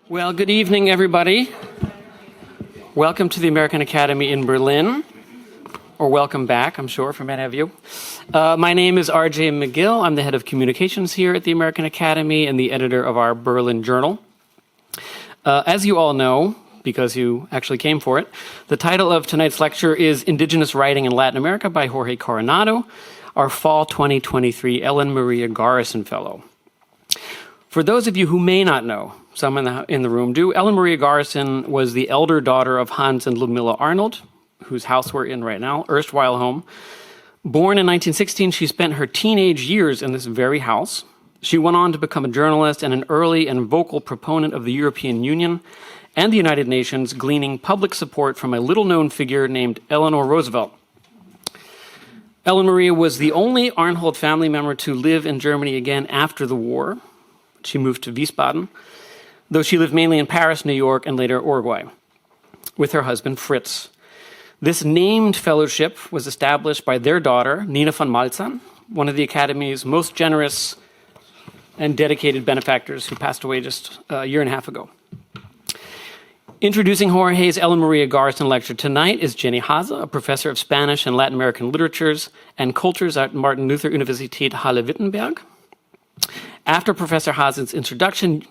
Well, good evening, everybody. Welcome to the American Academy in Berlin, or welcome back, I'm sure, for many of you. My name is RJ McGill. I'm the head of communications here at the American Academy and the editor of our Berlin Journal. As you all know, because you actually came for it, the title of tonight's lecture is Indigenous Writing in Latin America by Jorge Coronado, our Fall 2023 Ellen Maria Garrison Fellow. For those of you who may not know, some in the room do, Ellen Maria Garrison was the elder daughter of Hans and Ludmilla Arnold, whose house we're in right now, erstwhile home. Born in 1916, she spent her teenage years in this very house. She went on to become a journalist and an early and vocal proponent of the European Union and the United Nations, gleaning public support from a little-known figure named Eleanor Roosevelt. Ellen Maria was the only Arnhold family member to live in Germany again after the war. She moved to Wiesbaden, though she lived mainly in Paris, New York, and later Uruguay, with her husband Fritz. This named fellowship was established by their daughter, Nina von Malzahn, one of the Academy's most generous and dedicated benefactors who passed away just a year and a half ago. Introducing Jorge's Ellen Maria Garrison lecture tonight is Jenny Hase, a professor of Spanish and Latin American literatures and cultures at Martin Luther Universität Halle-Wittenberg. After Professor Hase's introduction,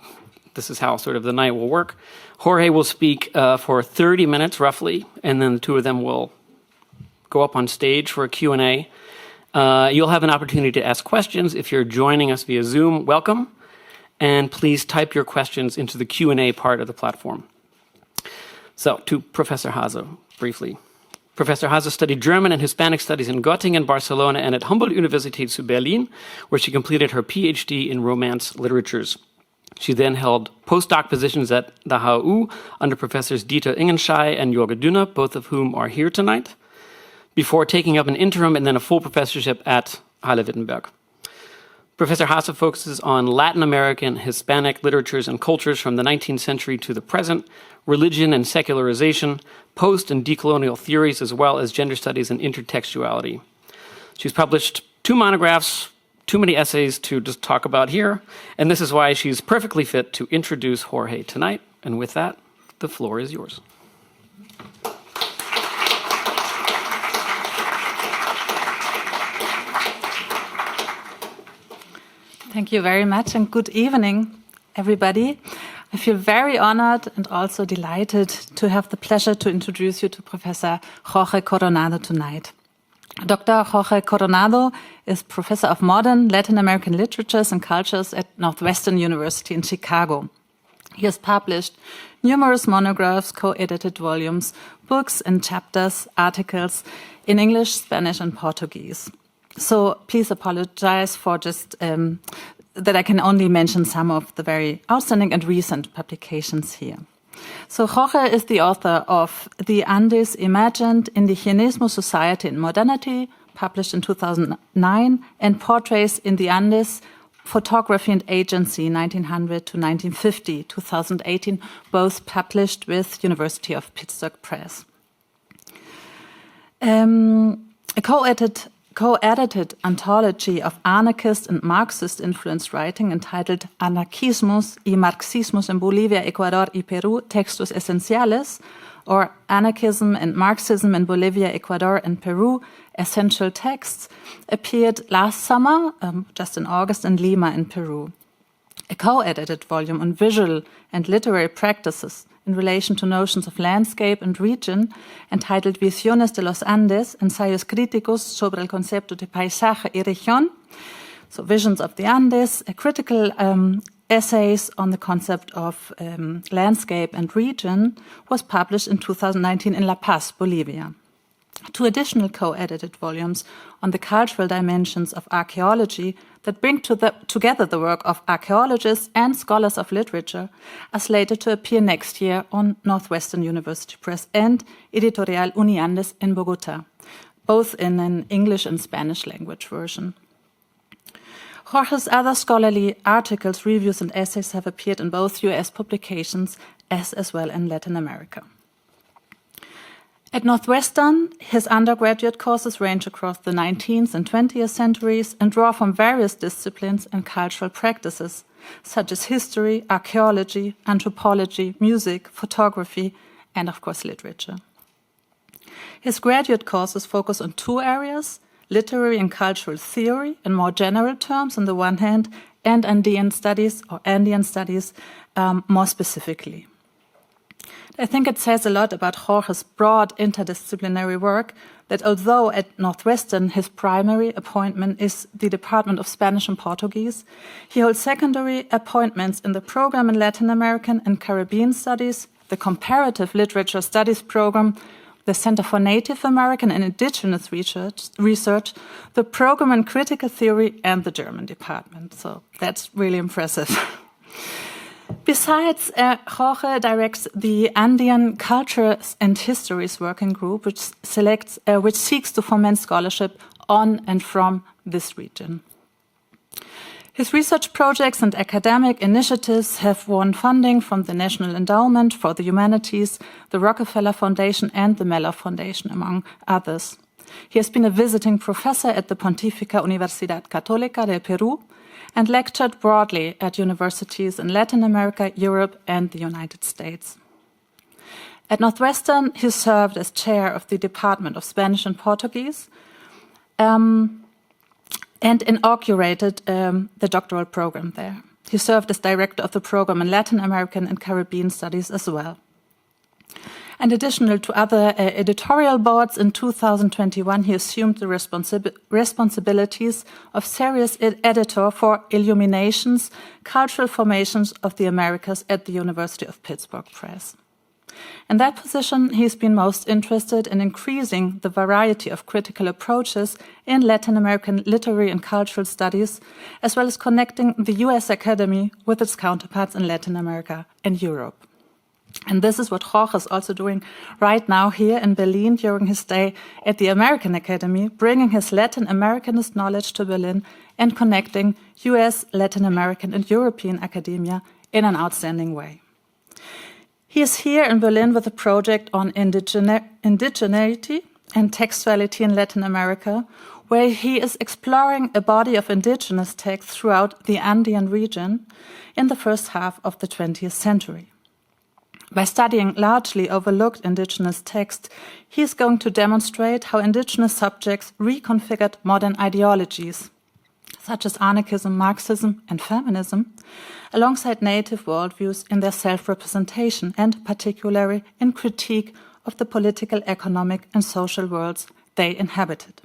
this is how sort of the night will work, Jorge will speak for 30 minutes roughly, and then the two of them will go up on stage for a Q&A. You'll have an opportunity to ask questions. If you're joining us via Zoom, welcome. And please type your questions into the Q&A part of the platform. So, to Professor Hase, briefly. Professor Hase studied German and Hispanic studies in Göttingen, Barcelona, and at Humboldt-Universität zu Berlin, where she completed her PhD in Romance literatures. She then held postdoc positions at the HU under Professors Dieter Ingenschei and Jorge Dünner, both of whom are here tonight, before taking up an interim and then a full professorship at Halle-Wittenberg. Professor Hase focuses on Latin American, Hispanic literatures and cultures from the 19th century to the present, religion and secularization, post- and decolonial theories, as well as gender studies and intertextuality. She's published 2 monographs, too many essays to just talk about here, and this is why she's perfectly fit to introduce Jorge tonight. And with that, the floor is yours. Thank you very much, and good evening, everybody. I feel very honored and also delighted to have the pleasure to introduce you to Professor Jorge Coronado tonight. Dr. Jorge Coronado is Professor of Modern Latin American Literatures and Cultures at Northwestern University in Chicago. He has published numerous monographs, co-edited volumes, books and chapters, articles in English, Spanish, and Portuguese. So please apologize for just that I can only mention some of the very outstanding and recent publications here. So Jorge is the author of The Andes Imagined Indigenismo, Society and Modernity, published in 2009, and Portraits in the Andes, Photography and Agency, 1900 to 1950, 2018, both published with University of Pittsburgh Press. A co-edited anthology of anarchist and Marxist-influenced writing entitled Anarquismos y Marxismos en Bolivia, Ecuador y Perú, Textos Esenciales, or Anarchism and Marxism in Bolivia, Ecuador, and Peru, Essential Texts, appeared last summer, just in August, in Lima in Peru. A co-edited volume on visual and literary practices in relation to notions of landscape and region, entitled Visiones de los Andes, Ensayos Críticos sobre el Concepto de Paisaje y Región, so Visions of the Andes, a critical essays on the concept of landscape and region, was published in 2019 in La Paz, Bolivia. 2 additional co-edited volumes on the cultural dimensions of archaeology that bring together the work of archaeologists and scholars of literature are slated to appear next year on Northwestern University Press and Editorial Uniandes in Bogota, both in an English and Spanish language version. Jorge's other scholarly articles, reviews, and essays have appeared in both US publications as well in Latin America. At Northwestern, his undergraduate courses range across the 19th and 20th centuries and draw from various disciplines and cultural practices, such as history, archaeology, anthropology, music, photography, and of course literature. His graduate courses focus on two areas: literary and cultural theory in more general terms on the one hand, and Andean studies more specifically. I think it says a lot about Jorge's broad interdisciplinary work that although at Northwestern his primary appointment is the Department of Spanish and Portuguese, he holds secondary appointments in the program in Latin American and Caribbean Studies, the Comparative Literature Studies program, the Center for Native American and Indigenous Research, the program in Critical Theory, and the German department. So that's really impressive. Besides, Jorge directs the Andean Cultures and Histories Working Group, which seeks to foment scholarship on and from this region. His research projects and academic initiatives have won funding from the National Endowment for the Humanities, the Rockefeller Foundation, and the Mellor Foundation, among others. He has been a visiting professor at the Pontificia Universidad Católica del Perú and lectured broadly at universities in Latin America, Europe, and the United States. At Northwestern, he served as chair of the Department of Spanish and Portuguese and inaugurated the doctoral program there. He served as director of the program in Latin American and Caribbean Studies as well. And additional to other editorial boards, in 2021 he assumed the responsibilities of series editor for Illuminations, Cultural Formations of the Americas at the University of Pittsburgh Press. In that position, he's been most interested in increasing the variety of critical approaches in Latin American literary and cultural studies, as well as connecting the US Academy with its counterparts in Latin America and Europe. And this is what Jorge is also doing right now here in Berlin during his stay at the American Academy, bringing his Latin Americanist knowledge to Berlin and connecting US, Latin American, and European academia in an outstanding way. He is here in Berlin with a project on indigeneity and textuality in Latin America, where he is exploring a body of indigenous texts throughout the Andean region in the first half of the 20th century. By studying largely overlooked indigenous texts, he is going to demonstrate how indigenous subjects reconfigured modern ideologies, such as anarchism, Marxism, and feminism, alongside native worldviews in their self-representation and particularly in critique of the political, economic, and social worlds they inhabited.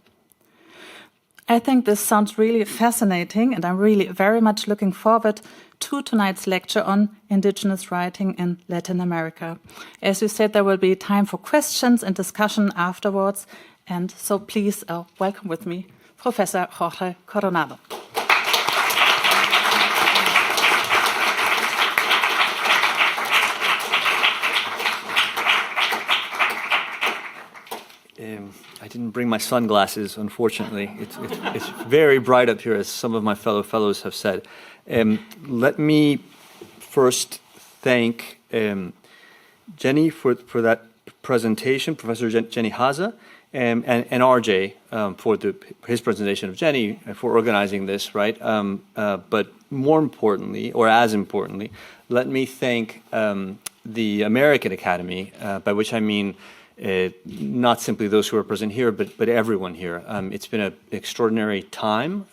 I think this sounds really fascinating, and I'm really very much looking forward to tonight's lecture on indigenous writing in Latin America. As you said, there will be time for questions and discussion afterwards, and so please welcome with me Professor Jorge Coronado. I didn't bring my sunglasses, unfortunately. It's very bright up here, as some of my fellow fellows have said. Let me first thank Jenny for that presentation, Professor Jenny Haza, and RJ for his presentation of Jenny for organizing this, right? But more importantly, or as importantly, let me thank the American Academy, by which I mean not simply those who are present here, but everyone here. It's been an extraordinary time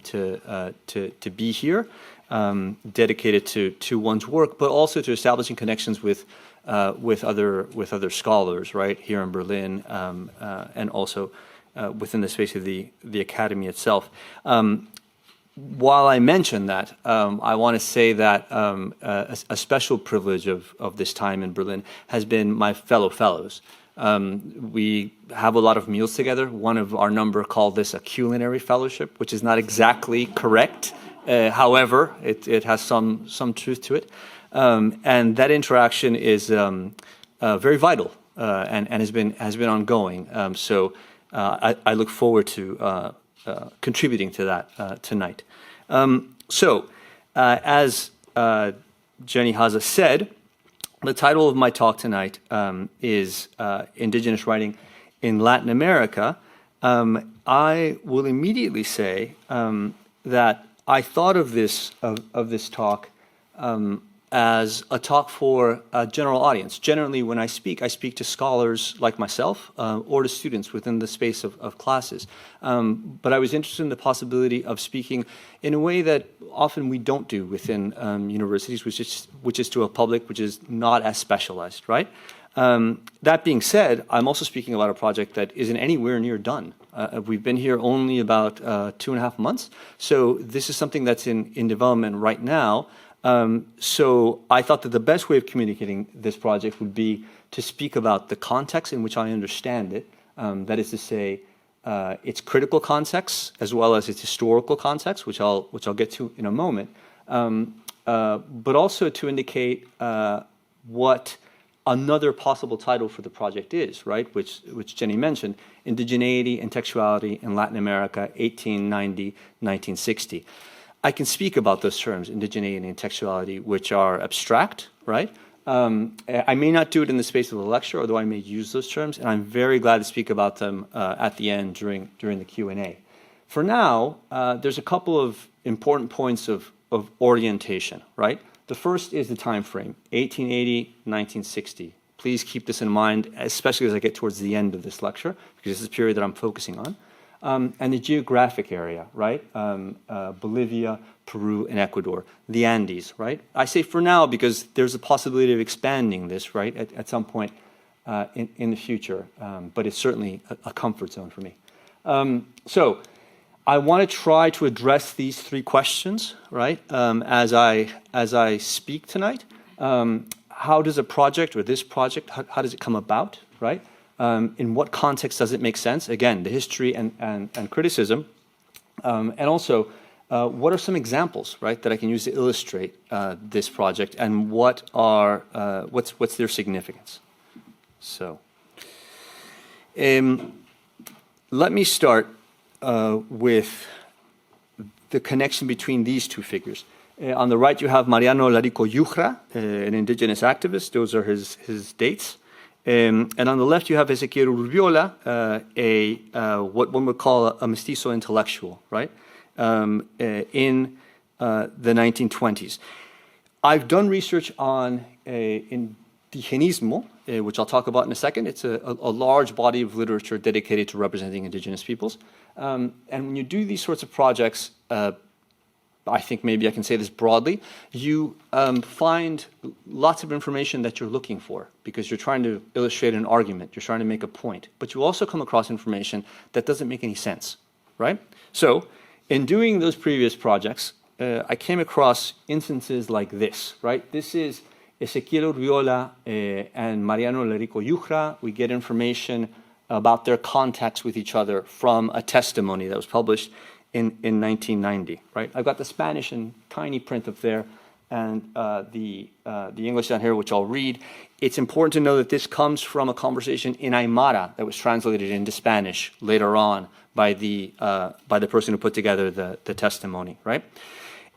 to be here, dedicated to one's work, but also to establishing connections with other scholars, right, here in Berlin, and also within the space of the academy itself. While I mention that, I want to say that a special privilege of this time in Berlin has been my fellow fellows. We have a lot of meals together. One of our number called this a culinary fellowship, which is not exactly correct. However, it has some truth to it. And that interaction is very vital and has been ongoing. So I look forward to contributing to that tonight. As Jenny Haza said, The title of my talk tonight is Indigenous Writing in Latin America. I will immediately say that I thought of this talk as a talk for a general audience. Generally, when I speak to scholars like myself or to students within the space of classes. But I was interested in the possibility of speaking in a way that often we don't do within universities, which is to a public which is not as specialized, right? That being said, I'm also speaking about a project that isn't anywhere near done. We've been here only about 2.5 months, so this is something that's in development right now. So I thought that the best way of communicating this project would be to speak about the context in which I understand it. That is to say, its critical context as well as its historical context, which I'll get to in a moment. But also to indicate what another possible title for the project is, right? Which Jenny mentioned, Indigeneity and Textuality in Latin America, 1890-1960. I can speak about those terms, indigeneity and textuality, which are abstract, right? I may not do it in the space of the lecture, although I may use those terms, and I'm very glad to speak about them at the end during the Q&A. For now, there's a couple of important points of orientation, right? The first is the time frame, 1880-1960. Please keep this in mind, especially as I get towards the end of this lecture, because this is the period that I'm focusing on. And the geographic area, right? Bolivia, Peru, and Ecuador, the Andes, right? I say for now because there's a possibility of expanding this, right, at some point in the future, but it's certainly a comfort zone for me. So I want to try to address these 3 questions, right, as I speak tonight. How does a project or this project, how does it come about, right? In what context does it make sense? Again, the history and criticism. And also, what are some examples, right, that I can use to illustrate this project, and what's their significance? So, let me start with the connection between these 2 figures. On the right, you have Mariano Larico Yujra, an indigenous activist. Those are his dates. And on the left, you have Ezequiel Urbiola, what one would call a mestizo intellectual, right, in the 1920s. I've done research on indigenismo, which I'll talk about in a second. It's a large body of literature dedicated to representing indigenous peoples. And when you do these sorts of projects, I think maybe I can say this broadly, you find lots of information that you're looking for because you're trying to illustrate an argument, you're trying to make a point, but you also come across information that doesn't make any sense, right? So in doing those previous projects, I came across instances like this, right? This is Ezequiel Urbiola and Mariano Larico Yujra. We get information about their contacts with each other from a testimony that was published in 1990, right? I've got the Spanish and tiny print up there, and the English down here, which I'll read. It's important to know that this comes from a conversation in Aymara that was translated into Spanish later on by the person who put together the testimony, right?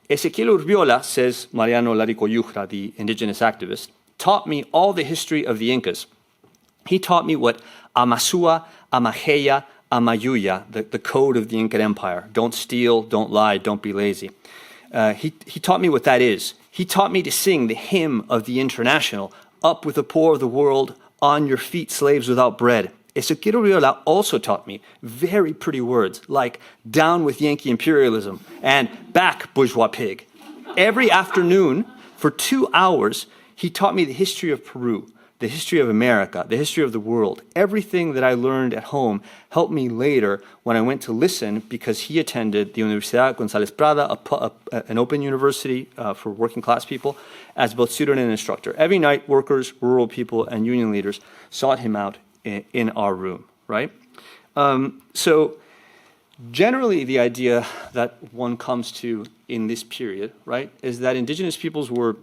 Ezequiel Urbiola, says Mariano Larico Yujra, the indigenous activist, taught me all the history of the Incas. He taught me what Amasua, Amajeya, Amayuya, the code of the Inca Empire. Don't steal, don't lie, don't be lazy. He taught me what that is. He taught me to sing the hymn of the International, up with the poor of the world, on your feet, slaves without bread. Ezequiel Urbiola also taught me very pretty words like down with Yankee imperialism and back bourgeois pig. Every afternoon for 2 hours, he taught me the history of Peru, the history of America, the history of the world. Everything that I learned at home helped me later when I went to listen, because he attended the Universidad González Prada, an open university for working class people, as both student and instructor. Every night, workers, rural people, and union leaders sought him out in our room, right? So generally the idea that one comes to in this period, right, is that indigenous peoples were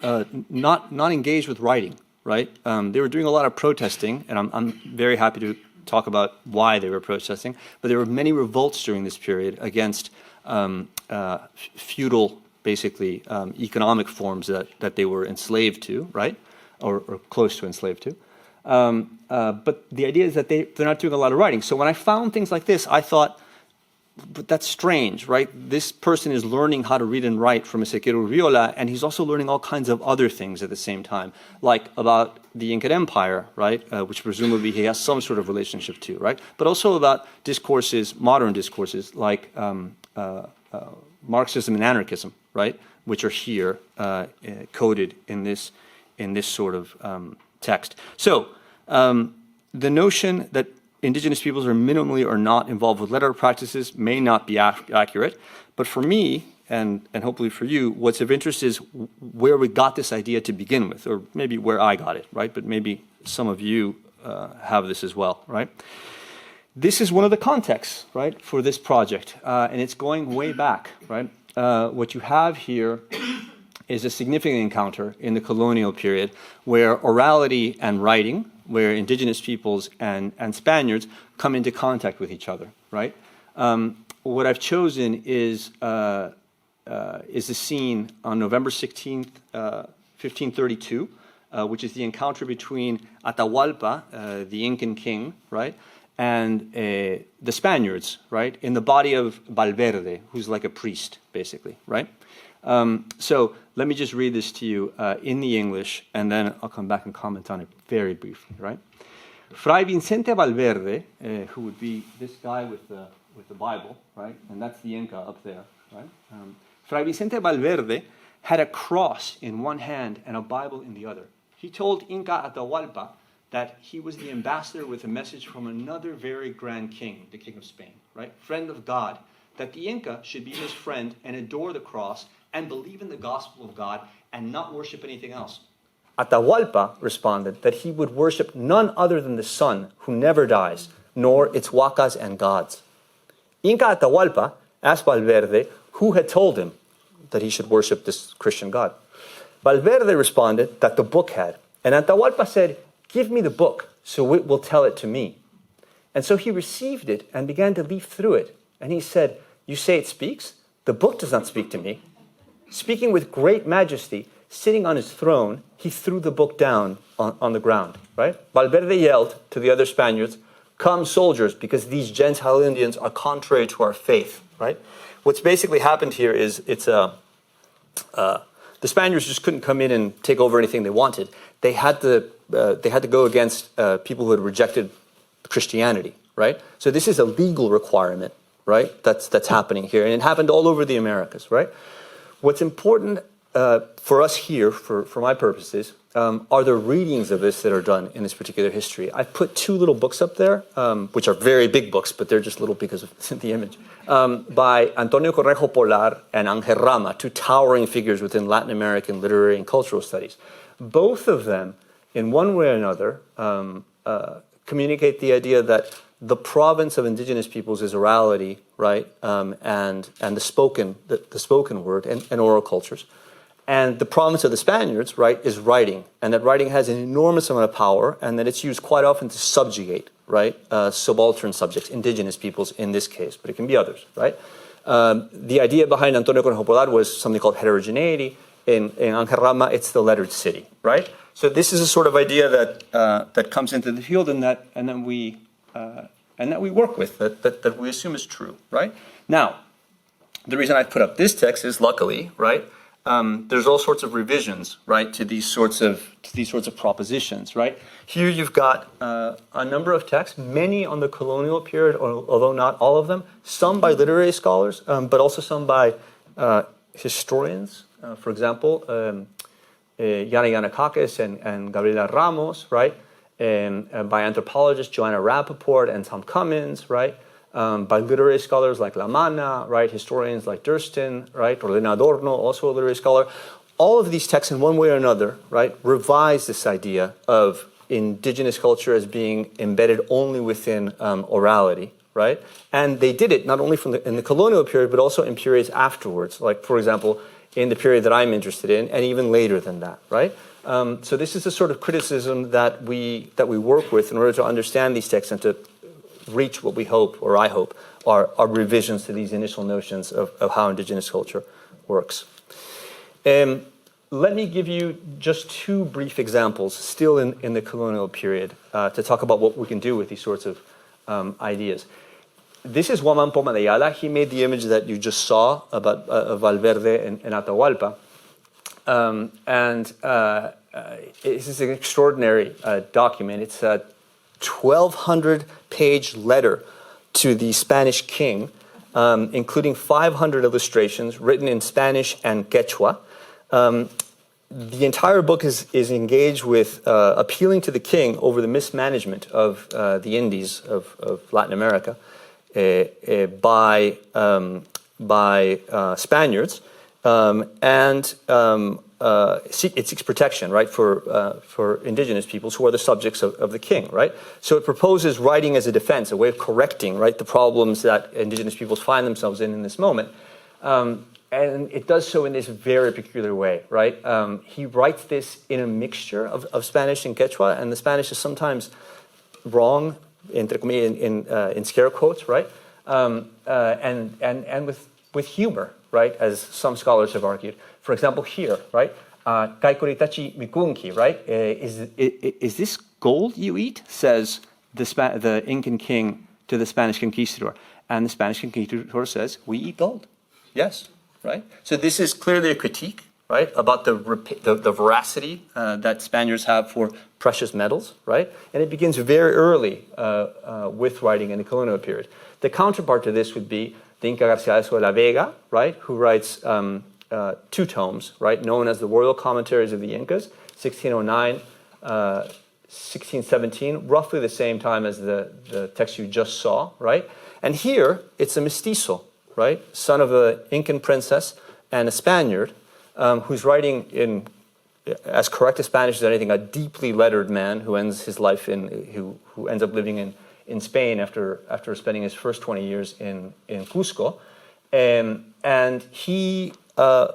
not engaged with writing, right? They were doing a lot of protesting, and I'm very happy to talk about why they were protesting, but there were many revolts during this period against feudal, basically, economic forms that they were enslaved to, right? or close to enslaved to. But the idea is that they're not doing a lot of writing. So when I found things like this, I thought, but that's strange, right? This person is learning how to read and write from Ezequiel Urriola, and he's also learning all kinds of other things at the same time, like about the Inca Empire, right? Which presumably he has some sort of relationship to, right? But also about discourses, modern discourses, like Marxism and anarchism, right? Which are here coded in this sort of text. So the notion that indigenous peoples are minimally or not involved with letter practices may not be accurate, but for me, and hopefully for you, what's of interest is where we got this idea to begin with, or maybe where I got it, right? But maybe some of you have this as well, right? This is one of the contexts, right, for this project, and it's going way back, right? What you have here is a significant encounter in the colonial period where orality and writing, where indigenous peoples and Spaniards come into contact with each other, right? What I've chosen is a scene on November 16th, 1532, which is the encounter between Atahualpa, the Incan king, right, and the Spaniards, right, in the body of Valverde, who's like a priest, basically, right? So let me just read this to you in the English, and then I'll come back and comment on it very briefly, right? Fray Vicente Valverde, who would be this guy with the Bible, right? And that's the Inca up there, right? Fray Vicente Valverde had a cross in one hand and a Bible in the other. He told Inca Atahualpa that he was the ambassador with a message from another very grand king, the King of Spain, right? Friend of God, that the Inca should be his friend and adore the cross and believe in the gospel of God and not worship anything else. Atahualpa responded that he would worship none other than the sun who never dies, nor its huacas and gods. Inca Atahualpa asked Valverde who had told him that he should worship this Christian God. Valverde responded that the book had, and Atahualpa said, "Give me the book, so it will tell it to me." And so he received it and began to leaf through it. And he said, "You say it speaks? The book does not speak to me." Speaking with great majesty, sitting on his throne, he threw the book down on the ground, right? Valverde yelled to the other Spaniards, "Come, soldiers, because these Gentile Indians are contrary to our faith," right? What's basically happened here is the Spaniards just couldn't come in and take over anything they wanted. They had to go against people who had rejected Christianity, right? So this is a legal requirement, right? That's happening here, and it happened all over the Americas, right? What's important for us here, for my purposes, are the readings of this that are done in this particular history. I've put two little books up there, which are very big books, but they're just little because of the image, by Antonio Correjo Polar and Ángel Rama, two towering figures within Latin American literary and cultural studies. Both of them, in one way or another, communicate the idea that the province of indigenous peoples is orality, right, and the spoken word and oral cultures. And the province of the Spaniards, right, is writing, and that writing has an enormous amount of power, and that it's used quite often to subjugate, right, subaltern subjects, indigenous peoples in this case, but it can be others, right? The idea behind Antonio Correjo Polar was something called heterogeneity. In Ángel Rama, it's the lettered city, right? So this is a sort of idea that comes into the field, and that we work with, that we assume is true, right? Now, the reason I put up this text is, luckily, right, there's all sorts of revisions, right, to these sorts of propositions, right? Here you've got a number of texts, many on the colonial period, although not all of them, some by literary scholars, but also some by historians. For example, Yana Yanakakis and Gabriela Ramos, right? By anthropologists Joanna Rappaport and Tom Cummins, right? By literary scholars like Lamana, right? Historians like Durston, right? Rolena Adorno, also a literary scholar. All of these texts, in one way or another, right, revise this idea of indigenous culture as being embedded only within orality, right? And they did it not only in the colonial period, but also in periods afterwards, like, for example, in the period that I'm interested in, and even later than that, right? So this is the sort of criticism that we work with in order to understand these texts and to reach what we hope, or I hope, are revisions to these initial notions of how indigenous culture works. Let me give you just two brief examples, still in the colonial period, to talk about what we can do with these sorts of ideas. This is Juan Poma de Ayala. He made the image that you just saw about Valverde and Atahualpa. This is an extraordinary document. It's a 1,200-page letter to the Spanish king, including 500 illustrations written in Spanish and Quechua. The entire book is engaged with appealing to the king over the mismanagement of the Indies of Latin America by Spaniards, and it seeks protection, right, for indigenous peoples who are the subjects of the king, right? So it proposes writing as a defense, a way of correcting, right, the problems that indigenous peoples find themselves in this moment. And it does so in this very peculiar way, right? He writes this in a mixture of Spanish and Quechua, and the Spanish is sometimes wrong, in scare quotes, right? And with humor, right? As some scholars have argued. For example, here, right? Kaikoritachi mikunki, right? Is this gold you eat? Says the Incan king to the Spanish conquistador, and the Spanish conquistador says, "We eat gold." Yes. Right? So this is clearly a critique, right, about the veracity that Spaniards have for precious metals, right? And it begins very early with writing in the colonial period. The counterpart to this would be the Inca Garcilaso de la Vega, right, who writes two tomes, right, known as the Royal Commentaries of the Incas, 1609, 1617, roughly the same time as the text you just saw, right? And here, it's a mestizo, right, son of an Incan princess and a Spaniard, who's writing in as correct a Spanish as anything, a deeply lettered man who ends his life who ends up living in Spain after spending his first 20 years in Cusco. And he, rather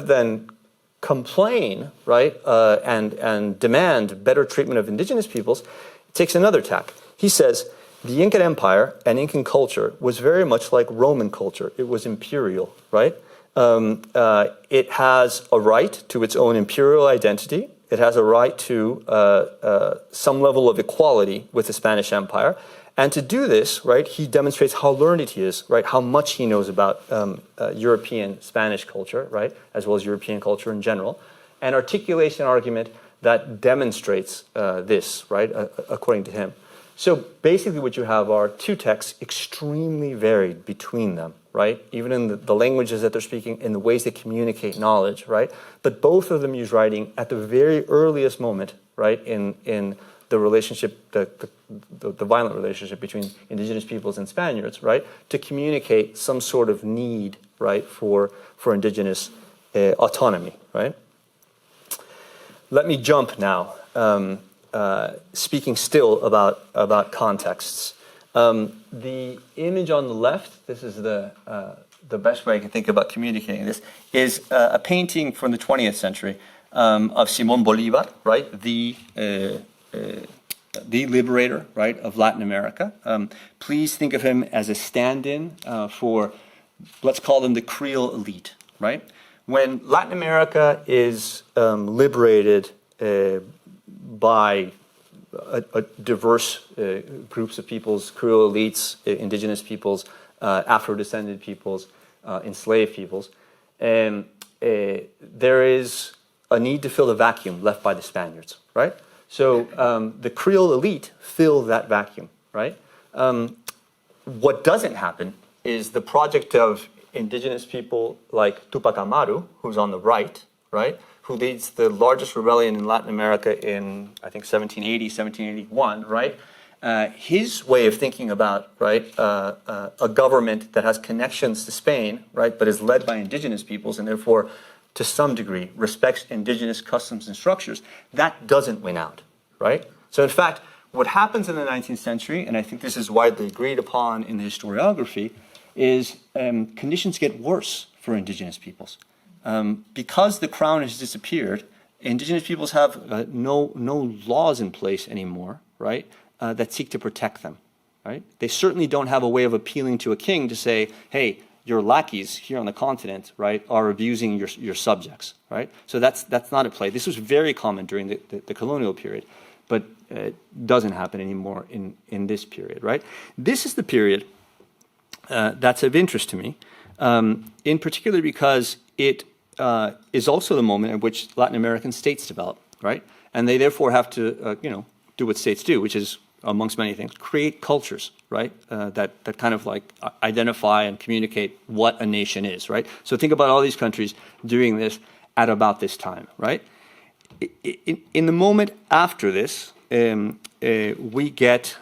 than complain, right, and demand better treatment of indigenous peoples, takes another tack. He says, the Incan Empire and Incan culture was very much like Roman culture. It was imperial, right? It has a right to its own imperial identity. It has a right to some level of equality with the Spanish Empire. And to do this, right, he demonstrates how learned he is, right, how much he knows about European Spanish culture, right, as well as European culture in general, and articulates an argument that demonstrates this, right, according to him. So basically what you have are two texts extremely varied between them, right? Even in the languages that they're speaking, in the ways they communicate knowledge, right? But both of them use writing at the very earliest moment, right, in the relationship, the violent relationship between indigenous peoples and Spaniards, right, to communicate some sort of need, right, for indigenous autonomy, right? Let me jump now. Speaking still about contexts. The image on the left, this is the best way I can think about communicating this, is a painting from the 20th century of Simón Bolívar, right, the liberator, right, of Latin America. Please think of him as a stand-in for, let's call them the Creole elite, right? When Latin America is liberated by a diverse groups of peoples, Creole elites, indigenous peoples, Afro-descended peoples, enslaved peoples, and there is a need to fill the vacuum left by the Spaniards, right? So the Creole elite fill that vacuum, right? What doesn't happen is the project of indigenous people like Tupac Amaru, who's on the right, who leads the largest rebellion in Latin America in, I think, 1780, 1781, right? His way of thinking about, right, a government that has connections to Spain, right, but is led by indigenous peoples and therefore, to some degree, respects indigenous customs and structures, that doesn't win out, right? So in fact, what happens in the 19th century, and I think this is widely agreed upon in the historiography, is conditions get worse for indigenous peoples. Because the crown has disappeared, indigenous peoples have no laws in place anymore, right, that seek to protect them, right? They certainly don't have a way of appealing to a king to say, hey, your lackeys here on the continent, right, are abusing your subjects, right? So that's not at play. This was very common during the colonial period, but doesn't happen anymore in this period, right? This is the period that's of interest to me, in particular because it is also the moment at which Latin American states develop, right? And they therefore have to, do what states do, which is, amongst many things, create cultures, right? That kind of like identify and communicate what a nation is, right? So think about all these countries doing this at about this time, right? In the moment after this, we get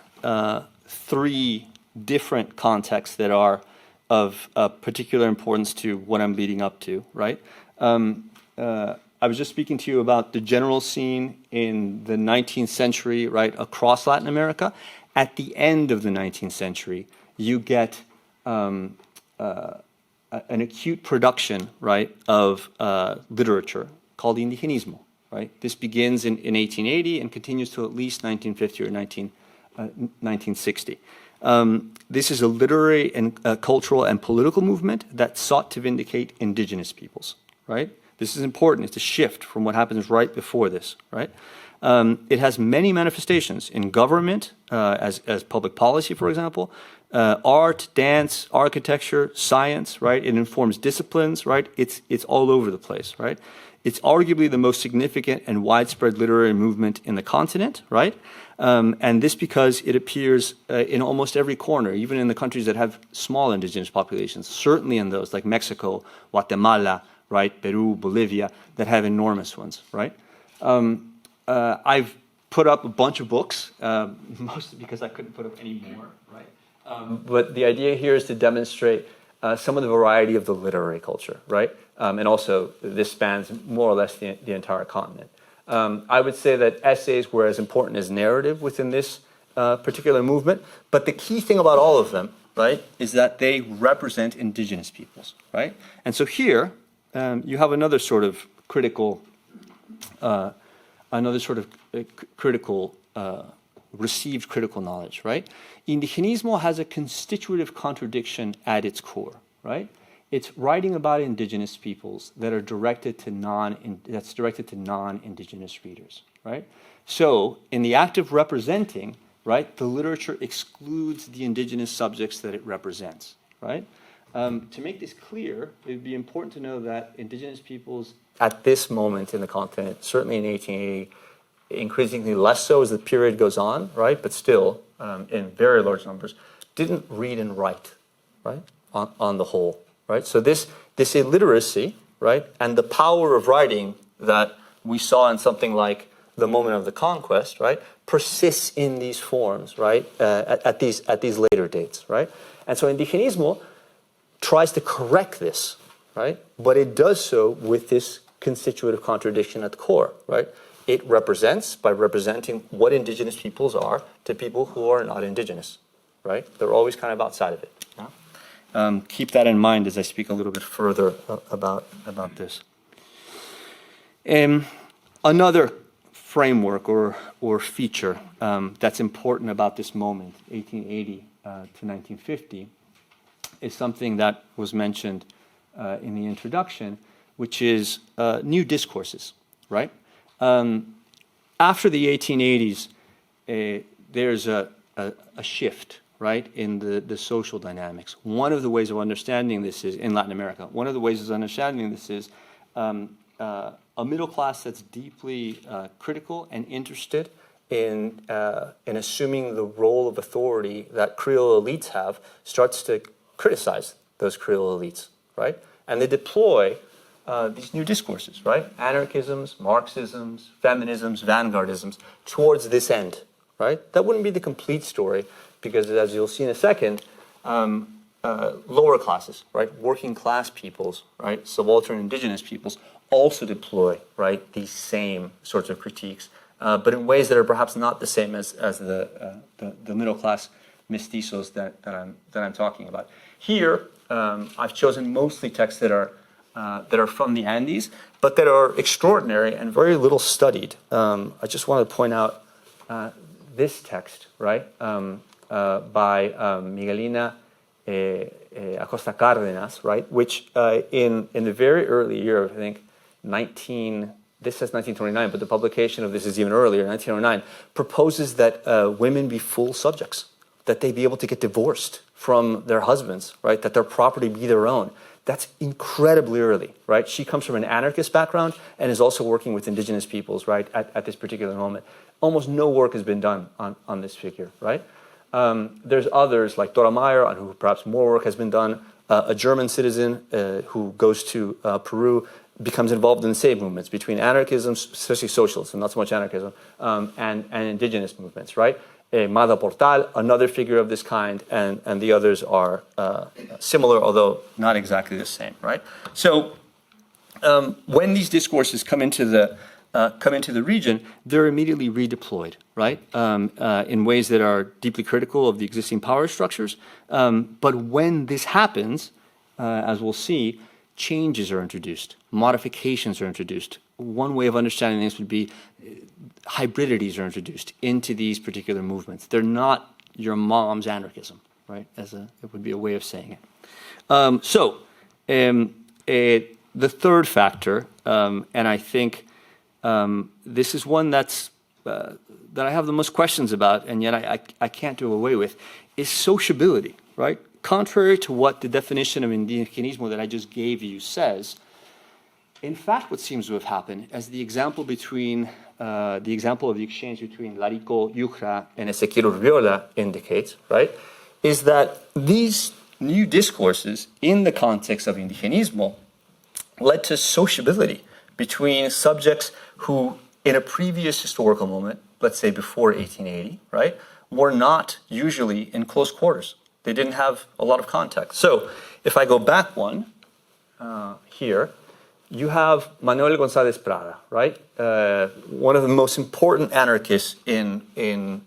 three different contexts that are of particular importance to what I'm leading up to, right? I was just speaking to you about the general scene in the 19th century, right, across Latin America. At the end of the 19th century, you get an acute production, right, of literature called Indigenismo, right? This begins in 1880 and continues to at least 1950 or 1960. This is a literary and cultural and political movement that sought to vindicate indigenous peoples, right? This is important. It's a shift from what happens right before this, right? It has many manifestations in government, as public policy, for example, art, dance, architecture, science, right? It informs disciplines, right? It's all over the place, right? It's arguably the most significant and widespread literary movement in the continent, right? And this because it appears in almost every corner, even in the countries that have small indigenous populations, certainly in those like Mexico, Guatemala, right, Peru, Bolivia, that have enormous ones, right? I've put up a bunch of books, mostly because I couldn't put up any more, right? But the idea here is to demonstrate some of the variety of the literary culture, right? And also, this spans more or less the entire continent. I would say that essays were as important as narrative within this particular movement, but the key thing about all of them, right, is that they represent indigenous peoples, right? And so here, you have another sort of critical, received critical knowledge, right? Indigenismo has a constitutive contradiction at its core, right? It's writing about indigenous peoples that are directed to non-indigenous readers, right? So, in the act of representing, right, the literature excludes the indigenous subjects that it represents, right? To make this clear, it would be important to know that indigenous peoples at this moment in the continent, certainly in 1880, increasingly less so as the period goes on, right? But still, in very large numbers, didn't read and write, right? On the whole, right? So this illiteracy, right, and the power of writing that we saw in something like the moment of the conquest, right, persists in these forms, right, at these later dates, right? And so Indigenismo tries to correct this, right? But it does so with this constitutive contradiction at the core, right? It represents, by representing what indigenous peoples are, to people who are not indigenous, right? They're always kind of outside of it. Yeah? Keep that in mind as I speak a little bit further about this. Another framework or feature that's important about this moment, 1880 to 1950, is something that was mentioned in the introduction, which is new discourses, right? After the 1880s, there's a shift, right, in the social dynamics. One of the ways of understanding this is, in Latin America, one of the ways of understanding this is a middle class that's deeply critical and interested in assuming the role of authority that Creole elites have, starts to criticize those Creole elites, right? And they deploy these new discourses, right? Anarchisms, Marxisms, feminisms, vanguardisms, towards this end, right? That wouldn't be the complete story, because as you'll see in a second, lower classes, right? Working class peoples, right? Subaltern indigenous peoples also deploy, right, these same sorts of critiques, but in ways that are perhaps not the same as the middle class mestizos that I'm talking about. Here, I've chosen mostly texts that are from the Andes, but that are extraordinary and very little studied. I just want to point out this text, right, by Miguelina Acosta Cárdenas, right, which in the very early year of, I think, this says 1929, but the publication of this is even earlier, 1909, proposes that women be full subjects, that they be able to get divorced from their husbands, right, that their property be their own. That's incredibly early, right? She comes from an anarchist background and is also working with indigenous peoples, right, at this particular moment. Almost no work has been done on this figure, right? There's others like Dora Meyer, on who perhaps more work has been done. A German citizen who goes to Peru becomes involved in the same movements between anarchism, especially socialism, not so much anarchism, and indigenous movements, right? Mada Portal, another figure of this kind, and the others are similar, although not exactly the same, right? So when these discourses come into the region, they're immediately redeployed, right, in ways that are deeply critical of the existing power structures. But when this happens, as we'll see, changes are introduced, modifications are introduced. One way of understanding this would be hybridities are introduced into these particular movements. They're not your mom's anarchism, right? It would be a way of saying it. The third factor, and I think this is one that I have the most questions about, and yet I can't do away with, is sociability, right? Contrary to what the definition of indigenismo that I just gave you says, in fact, what seems to have happened, as the example of the exchange between Larico Yucra and Ezequiel Urriola indicates, right, is that these new discourses in the context of indigenismo led to sociability between subjects who, in a previous historical moment, let's say before 1880, right, were not usually in close quarters. They didn't have a lot of contact. So if I go back one here, you have Manuel González Prada, right? One of the most important anarchists in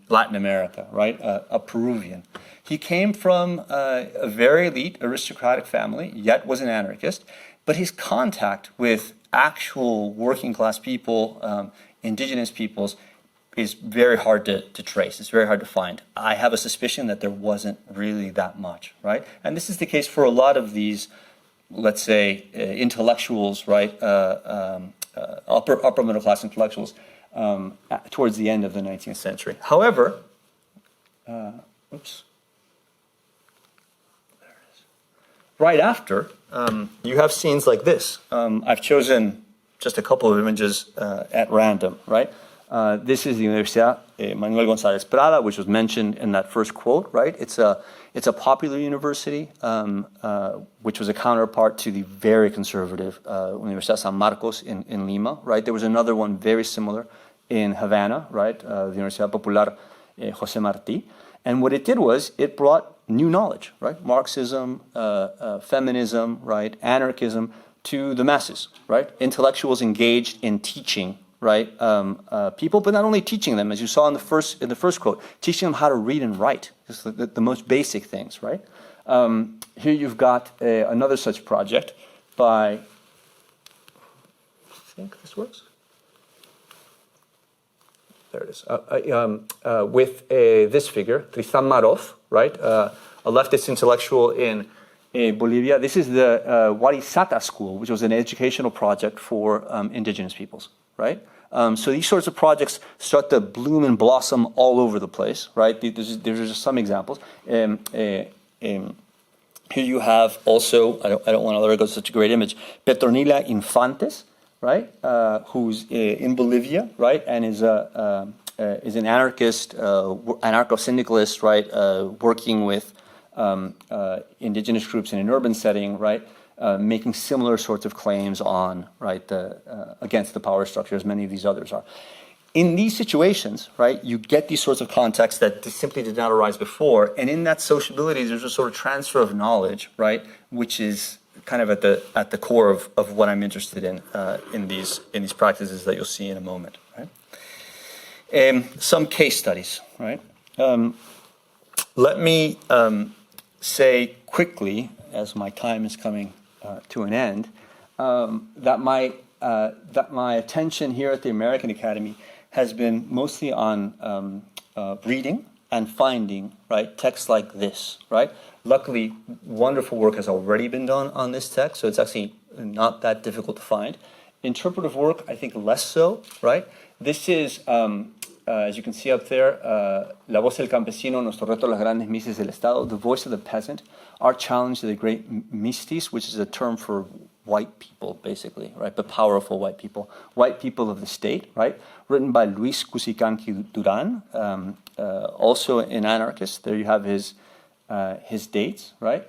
Latin America, right? A Peruvian. He came from a very elite aristocratic family, yet was an anarchist, but his contact with actual working class people, indigenous peoples, is very hard to trace. It's very hard to find. I have a suspicion that there wasn't really that much, right? And this is the case for a lot of these, let's say, intellectuals, right? Upper middle class intellectuals towards the end of the 19th century. However, right after, you have scenes like this. I've chosen just a couple of images at random, right? This is the Universidad Manuel González Prada, which was mentioned in that first quote, right? It's a popular university, which was a counterpart to the very conservative Universidad San Marcos in Lima, right? There was another one very similar in Havana, right? The Universidad Popular José Martí. And what it did was it brought new knowledge, right? Marxism, feminism, right? Anarchism to the masses, right? Intellectuals engaged in teaching, right? People, but not only teaching them, as you saw in the first quote, teaching them how to read and write, just the most basic things, right? Here you've got another such project by, I think this works. There it is. With this figure, Tristan Marov, right? A leftist intellectual in Bolivia. This is the Warisata School, which was an educational project for indigenous peoples, right? So these sorts of projects start to bloom and blossom all over the place, right? There's just some examples. Here you have also, I don't want to let it go to such a great image, Petronila Infantes, right? Who's in Bolivia, right? And is an anarchist, anarcho-syndicalist, right? Working with indigenous groups in an urban setting, right? Making similar sorts of claims on, right, against the power structure as many of these others are. In these situations, right, you get these sorts of contexts that simply did not arise before, and in that sociability, there's a sort of transfer of knowledge, right, which is kind of at the core of what I'm interested in these practices that you'll see in a moment, right? Some case studies, right? Let me say quickly, as my time is coming to an end, that my attention here at the American Academy has been mostly on reading and finding, right, texts like this, right? Luckily, wonderful work has already been done on this text, so it's actually not that difficult to find. Interpretive work, I think less so, right? This is, as you can see up there, La voz del campesino, nuestro reto a las grandes misas del Estado, the voice of the peasant, our challenge to the great mistis, which is a term for white people, basically, right? But powerful white people of the state, right? Written by Luis Cusicanqui Duran, also an anarchist. There you have his dates, right?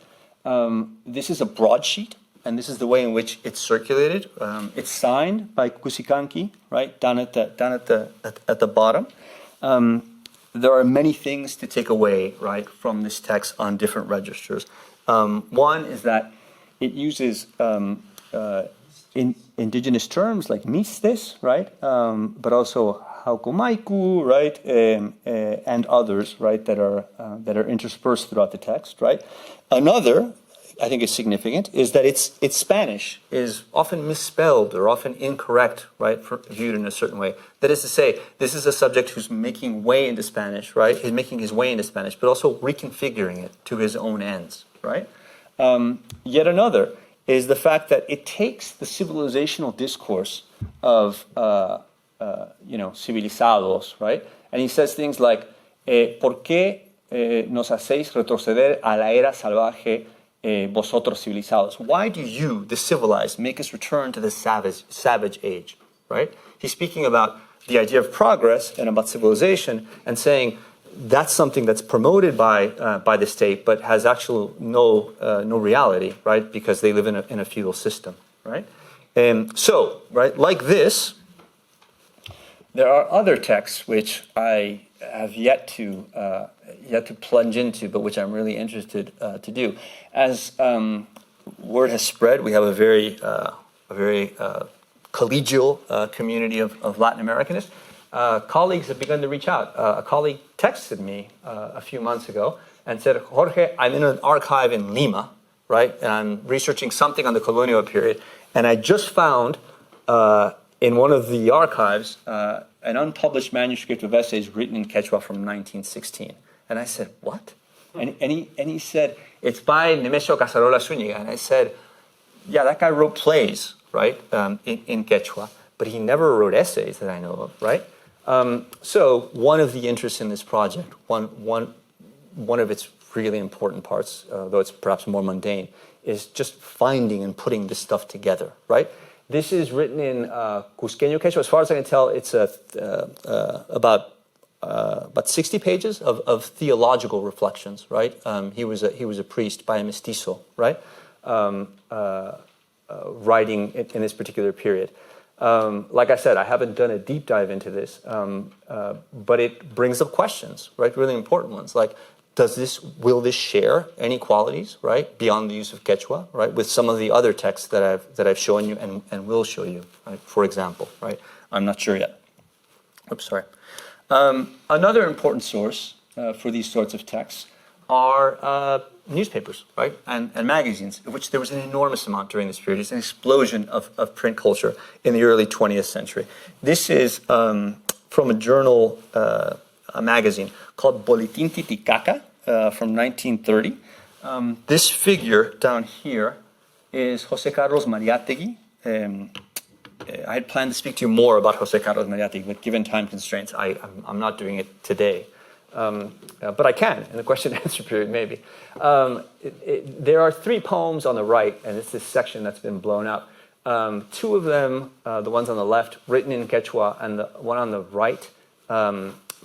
This is a broadsheet, and this is the way in which it's circulated. It's signed by Cusicanqui, right? Down at the bottom. There are many things to take away, right, from this text on different registers. One is that it uses indigenous terms like mistes, right, but also haukomaiku, right, and others, right, that are interspersed throughout the text, right. Another, I think, is significant is that its Spanish is often misspelled or often incorrect, right, viewed in a certain way. That is to say, this is a subject who's making way into Spanish, right. He's making his way into Spanish, but also reconfiguring it to his own ends, right. Yet another is the fact that it takes the civilizational discourse of, civilizados, right? And he says things like, ¿por qué nos hacéis retroceder a la era salvaje vosotros civilizados? Why do you, the civilized, make us return to the savage age, right? He's speaking about the idea of progress and about civilization and saying, that's something that's promoted by the state, but has actually no reality, right? Because they live in a feudal system, right? And so, right, like this, there are other texts which I have yet to plunge into, but which I'm really interested to do. As word has spread, we have a very collegial community of Latin Americanists. Colleagues have begun to reach out. A colleague texted me a few months ago and said, Jorge, I'm in an archive in Lima, right? And I'm researching something on the colonial period. And I just found in one of the archives an unpublished manuscript of essays written in Quechua from 1916. And I said, what? And he said, it's by Nemesio Casarola Zúñiga. And I said, yeah, that guy wrote plays, right, in Quechua, but he never wrote essays that I know of, right? So one of the interests in this project, one of its really important parts, though it's perhaps more mundane, is just finding and putting this stuff together, right? This is written in Cusqueño Quechua. As far as I can tell, it's about 60 pages of theological reflections, right? He was a priest by a mestizo, right? Writing in this particular period. Like I said, I haven't done a deep dive into this, but it brings up questions, right? Really important ones, like will this share any qualities, right, beyond the use of Quechua, right, with some of the other texts that I've shown you and will show you, right? For example, right? I'm not sure yet. Oops, sorry. Another important source for these sorts of texts are newspapers, right, and magazines, of which there was an enormous amount during this period. It's an explosion of print culture in the early 20th century. This is from a journal, a magazine called Boletín Titicaca from 1930. This figure down here is José Carlos Mariátegui. I had planned to speak to you more about José Carlos Mariátegui, but given time constraints, I'm not doing it today. But I can, in the question and answer period, maybe. There are 3 poems on the right, and it's this section that's been blown up. 2 of them, the ones on the left, written in Quechua, and the one on the right,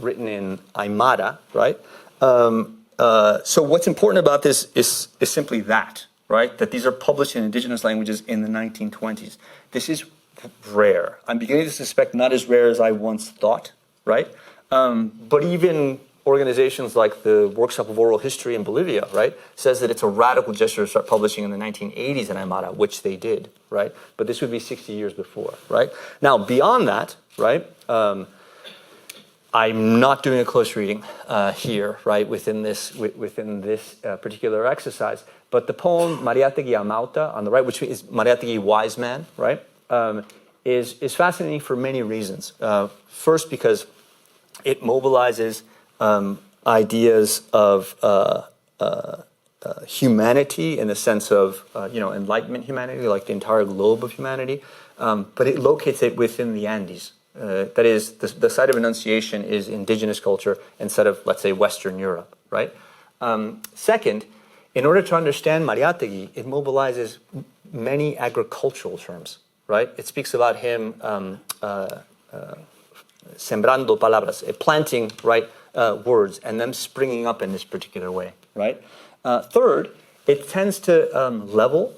written in Aymara, right? So what's important about this is simply that, right? That these are published in indigenous languages in the 1920s. This is rare. I'm beginning to suspect not as rare as I once thought, right? But even organizations like the Workshop of Oral History in Bolivia, right, says that it's a radical gesture to start publishing in the 1980s in Aymara, which they did, right? But this would be 60 years before, right? Now, beyond that, right, I'm not doing a close reading here, right, within this particular exercise. But the poem Mariátegui Amauta on the right, which is Mariátegui Wise Man, right, is fascinating for many reasons. First, because it mobilizes ideas of humanity in the sense of Enlightenment humanity, like the entire globe of humanity, but it locates it within the Andes. That is, the site of enunciation is indigenous culture instead of, let's say, Western Europe, right? Second, in order to understand Mariátegui, it mobilizes many agricultural terms, right? It speaks about him sembrando palabras, planting, right, words, and them springing up in this particular way, right? Third, it tends to level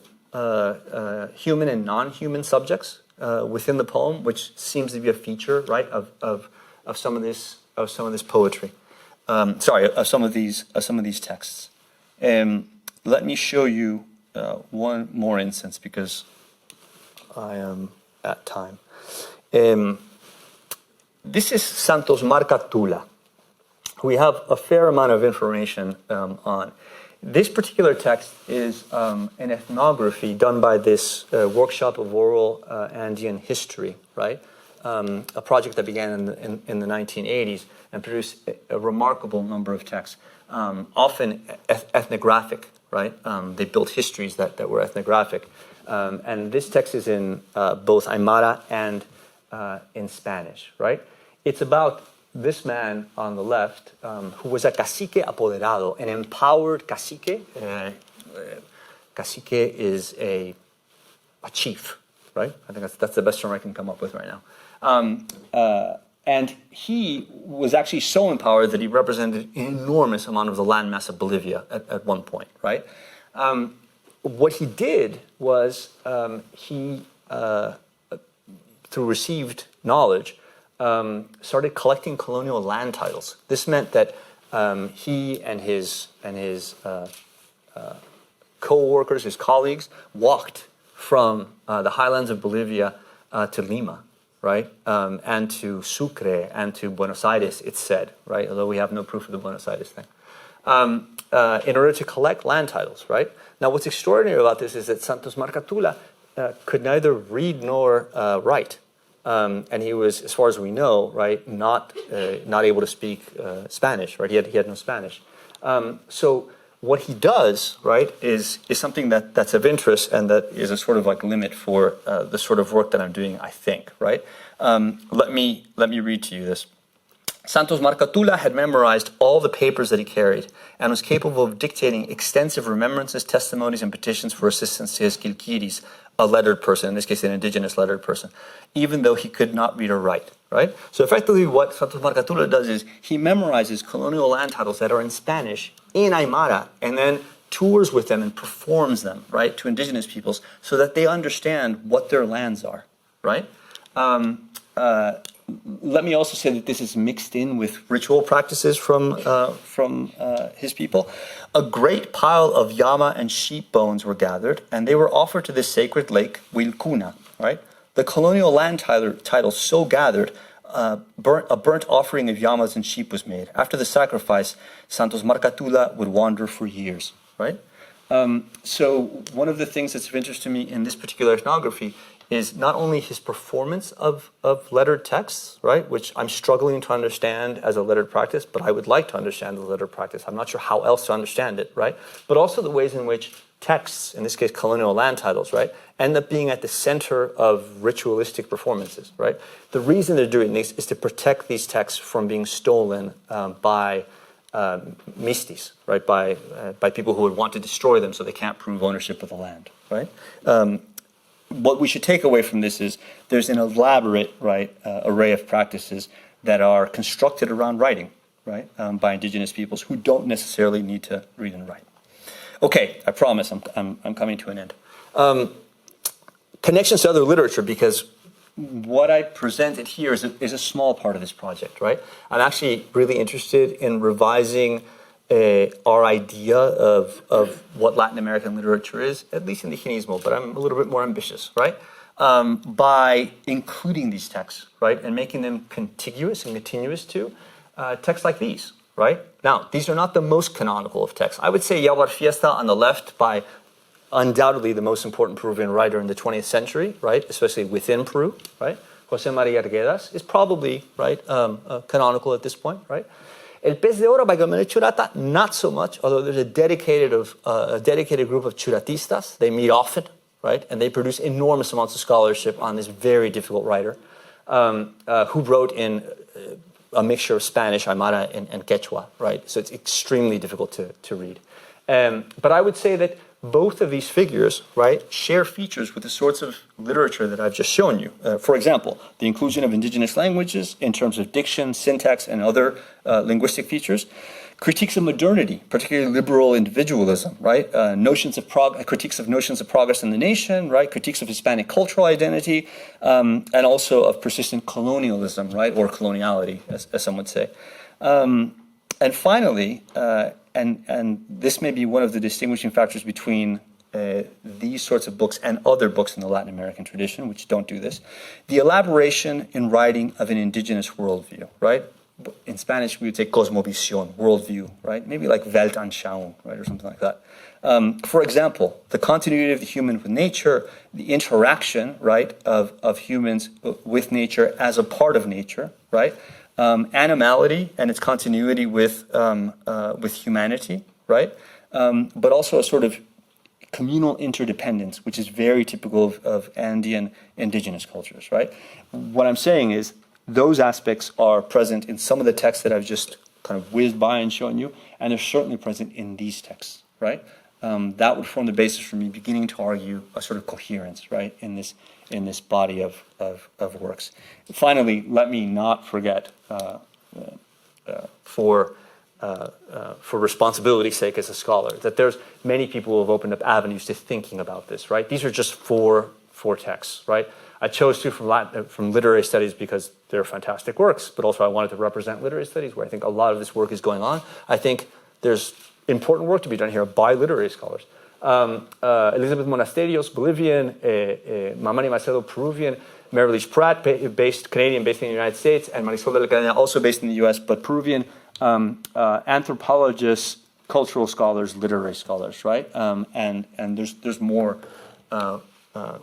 human and non-human subjects within the poem, which seems to be a feature, right, of some of this poetry. Of some of these texts. Let me show you one more instance because I am at time. This is Santos Marcatula. We have a fair amount of information on. This particular text is an ethnography done by this workshop of oral Andean history, right? A project that began in the 1980s and produced a remarkable number of texts, often ethnographic, right? They built histories that were ethnographic. And this text is in both Aymara and in Spanish, right? It's about this man on the left, who was a cacique apoderado, an empowered cacique. Cacique is a chief, right? I think that's the best term I can come up with right now. And he was actually so empowered that he represented an enormous amount of the landmass of Bolivia at one point, right? What he did was he, through received knowledge, started collecting colonial land titles. This meant that he and his co-workers, his colleagues, walked from the highlands of Bolivia to Lima, right, and to Sucre and to Buenos Aires, it's said, right, although we have no proof of the Buenos Aires thing, in order to collect land titles, right? Now, what's extraordinary about this is that Santos Marcatula could neither read nor write. And he was, as far as we know, right, not able to speak Spanish, right? He had no Spanish. So what he does, right, is something that's of interest and that is a sort of like limit for the sort of work that I'm doing, I think, right? Let me read to you this. Santos Marcatula had memorized all the papers that he carried and was capable of dictating extensive remembrances, testimonies, and petitions for assistance to his kilkiris, a lettered person, in this case an indigenous lettered person, even though he could not read or write, right? So effectively what Santos Marcatula does is he memorizes colonial land titles that are in Spanish, in Aymara, and then tours with them and performs them, right, to indigenous peoples so that they understand what their lands are, right? Let me also say that this is mixed in with ritual practices from his people. A great pile of llama and sheep bones were gathered, and they were offered to this sacred lake, Wilcuna, right? The colonial land title so gathered, a burnt offering of llamas and sheep was made. After the sacrifice, Santos Marcatula would wander for years, right? So one of the things that's of interest to me in this particular ethnography is not only his performance of lettered texts, right, which I'm struggling to understand as a lettered practice, but I would like to understand the lettered practice. I'm not sure how else to understand it, right? But also the ways in which texts, in this case colonial land titles, right, end up being at the center of ritualistic performances, right? The reason they're doing this is to protect these texts from being stolen by mistis, right, by people who would want to destroy them so they can't prove ownership of the land, right? What we should take away from this is there's an elaborate, right, array of practices that are constructed around writing, right, by indigenous peoples who don't necessarily need to read and write. Okay, I promise I'm coming to an end. Connections to other literature, because what I presented here is a small part of this project, right? I'm actually really interested in revising our idea of what Latin American literature is, at least indigenismo, but I'm a little bit more ambitious, right? By including these texts, right, and making them contiguous and continuous to texts like these, right? Now, these are not the most canonical of texts. I would say Yawar Fiesta on the left, by undoubtedly the most important Peruvian writer in the 20th century, right, especially within Peru, right? Jose Maria Arguedas is probably, right, canonical at this point, right? El Pez de Oro by Gamaliel Churata, not so much, although there's a dedicated group of churatistas. They meet often, right? And they produce enormous amounts of scholarship on this very difficult writer who wrote in a mixture of Spanish, Aymara, and Quechua, right? So it's extremely difficult to read. But I would say that both of these figures, right, share features with the sorts of literature that I've just shown you. For example, the inclusion of indigenous languages in terms of diction, syntax, and other linguistic features. Critiques of modernity, particularly liberal individualism, right? Critiques of notions of progress in the nation, right? Critiques of Hispanic cultural identity, and also of persistent colonialism, right? Or coloniality, as some would say. And finally, and this may be one of the distinguishing factors between these sorts of books and other books in the Latin American tradition, which don't do this, the elaboration in writing of an indigenous worldview, right? In Spanish, we would say cosmovisión, worldview, right? Maybe like Weltanschauung, right, or something like that. For example, the continuity of the human with nature, the interaction, right, of humans with nature as a part of nature, right? Animality and its continuity with humanity, right? But also a sort of communal interdependence, which is very typical of Andean indigenous cultures, right? What I'm saying is those aspects are present in some of the texts that I've just kind of whizzed by and shown you, and they're certainly present in these texts, right? That would form the basis for me beginning to argue a sort of coherence, right, in this body of works. Finally, let me not forget, for responsibility's sake as a scholar, that there's many people who have opened up avenues to thinking about this, right? These are just four texts, right? I chose two from literary studies because they're fantastic works, but also I wanted to represent literary studies where I think a lot of this work is going on. I think there's important work to be done here by literary scholars. Elizabeth Monasterios, Bolivian, Mamani Macedo, Peruvian, Mary-Louise Pratt, Canadian, based in the United States, and Marisol de la Cadena, also based in the US, but Peruvian, anthropologists, cultural scholars, literary scholars, right? And there's more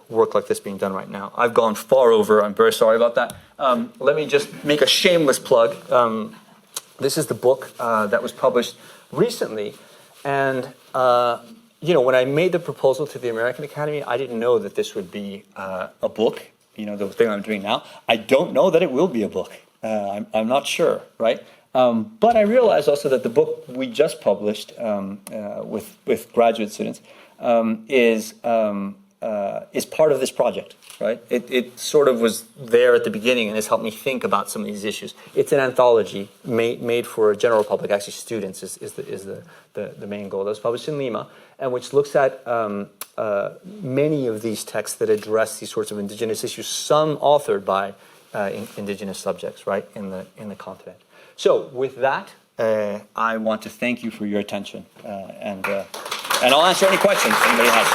work like this being done right now. I've gone far over. I'm very sorry about that. Let me just make a shameless plug. This is the book that was published recently, and when I made the proposal to the American Academy, I didn't know that this would be a book. The thing I'm doing now. I don't know that it will be a book. I'm not sure, right? But I realized also that the book we just published with graduate students is part of this project, right? It sort of was there at the beginning and has helped me think about some of these issues. It's an anthology made for a general public, actually students is the main goal. That was published in Lima, and which looks at many of these texts that address these sorts of indigenous issues, some authored by indigenous subjects, right, in the continent. So with that, I want to thank you for your attention, and I'll answer any questions anybody has.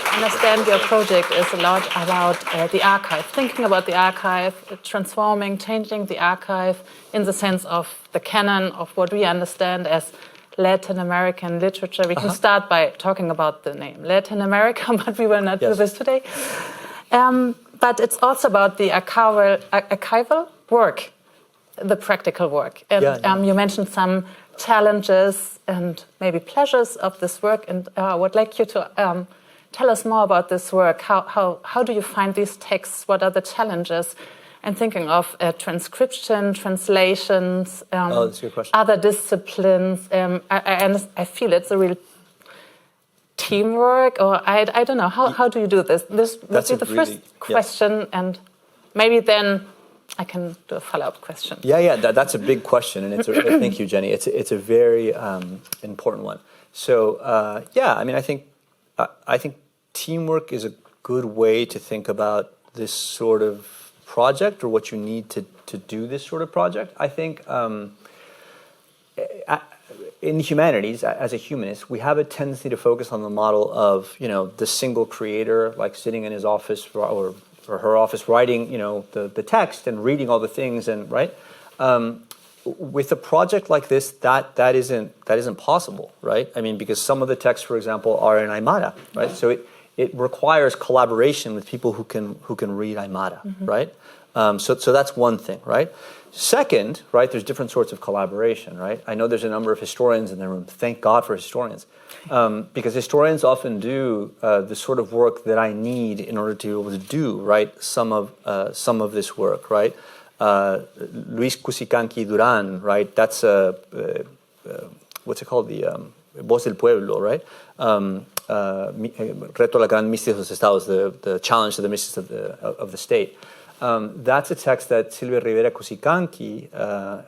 I understand your project is a lot about the archive, thinking about the archive, transforming, changing the archive in the sense of the canon of what we understand as Latin American literature. We can start by talking about the name Latin America, but we will not do this today. But it's also about the archival work, the practical work. And you mentioned some challenges and maybe pleasures of this work, and I would like you to tell us more about this work. How do you find these texts? What are the challenges? And thinking of transcription, translations, that's a good question. other disciplines. I feel it's a real teamwork, or I don't know. How do you do this? This would be the first question, and maybe then I can do a follow-up question. Yeah, that's a big question, and thank you, Jenny. It's a very important one. So I think teamwork is a good way to think about this sort of project, or what you need to do this sort of project. I think in the humanities, as a humanist, we have a tendency to focus on the model of the single creator, like sitting in his office or her office, writing the text and reading all the things, and right. With a project like this, that isn't possible, right? I mean, because some of the texts, for example, are in Aymara, right? So it requires collaboration with people who can read Aymara, right? So that's one thing, right? Second, right, there's different sorts of collaboration, right? I know there's a number of historians in the room. Thank God for historians. Because historians often do the sort of work that I need in order to be able to do, right, some of this work, right? Luis Cusicanqui Duran, right? That's what's it called? The Voz del Pueblo, right? Reto a la Gran Mística de los Estados, the challenge to the mystics of the state. That's a text that Silvia Rivera Cusicanqui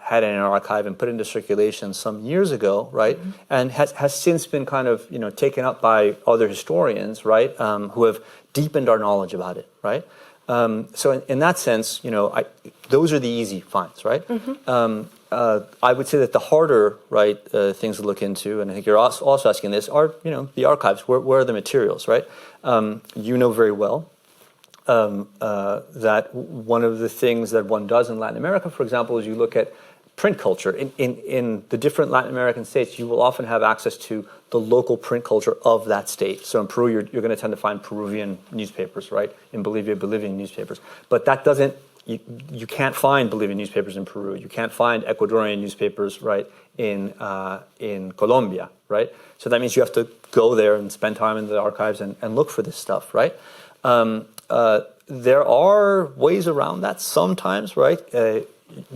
had in her archive and put into circulation some years ago, right? And has since been kind of taken up by other historians, right? Who have deepened our knowledge about it, right? So in that sense, those are the easy finds, right? I would say that the harder, right, things to look into, and I think you're also asking this, are the archives. Where are the materials, right? You know very well that one of the things that one does in Latin America, for example, is you look at print culture. In the different Latin American states, you will often have access to the local print culture of that state. So in Peru, you're going to tend to find Peruvian newspapers, right? In Bolivia, Bolivian newspapers. But that doesn't, you can't find Bolivian newspapers in Peru. You can't find Ecuadorian newspapers, right, in Colombia, right? So that means you have to go there and spend time in the archives and look for this stuff, right? There are ways around that sometimes, right?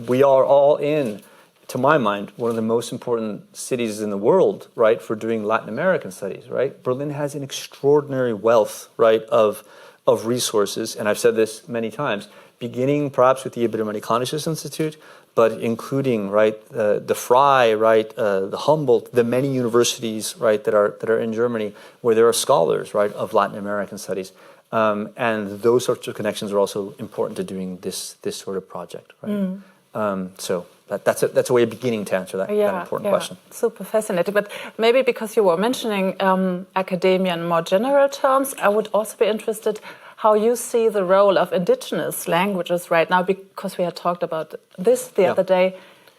We are all in, to my mind, one of the most important cities in the world, right, for doing Latin American studies, right? Berlin has an extraordinary wealth, right, of resources, and I've said this many times, beginning perhaps with the Iberoamericanisches Institute, but including, right, the Frei, right, the Humboldt, the many universities, right, that are in Germany, where there are scholars, right, of Latin American studies. And those sorts of connections are also important to doing this sort of project, right? So that's a way of beginning to answer that important question. Super fascinating. But maybe because you were mentioning academia in more general terms, I would also be interested how you see the role of indigenous languages right now, because we had talked about this the other day,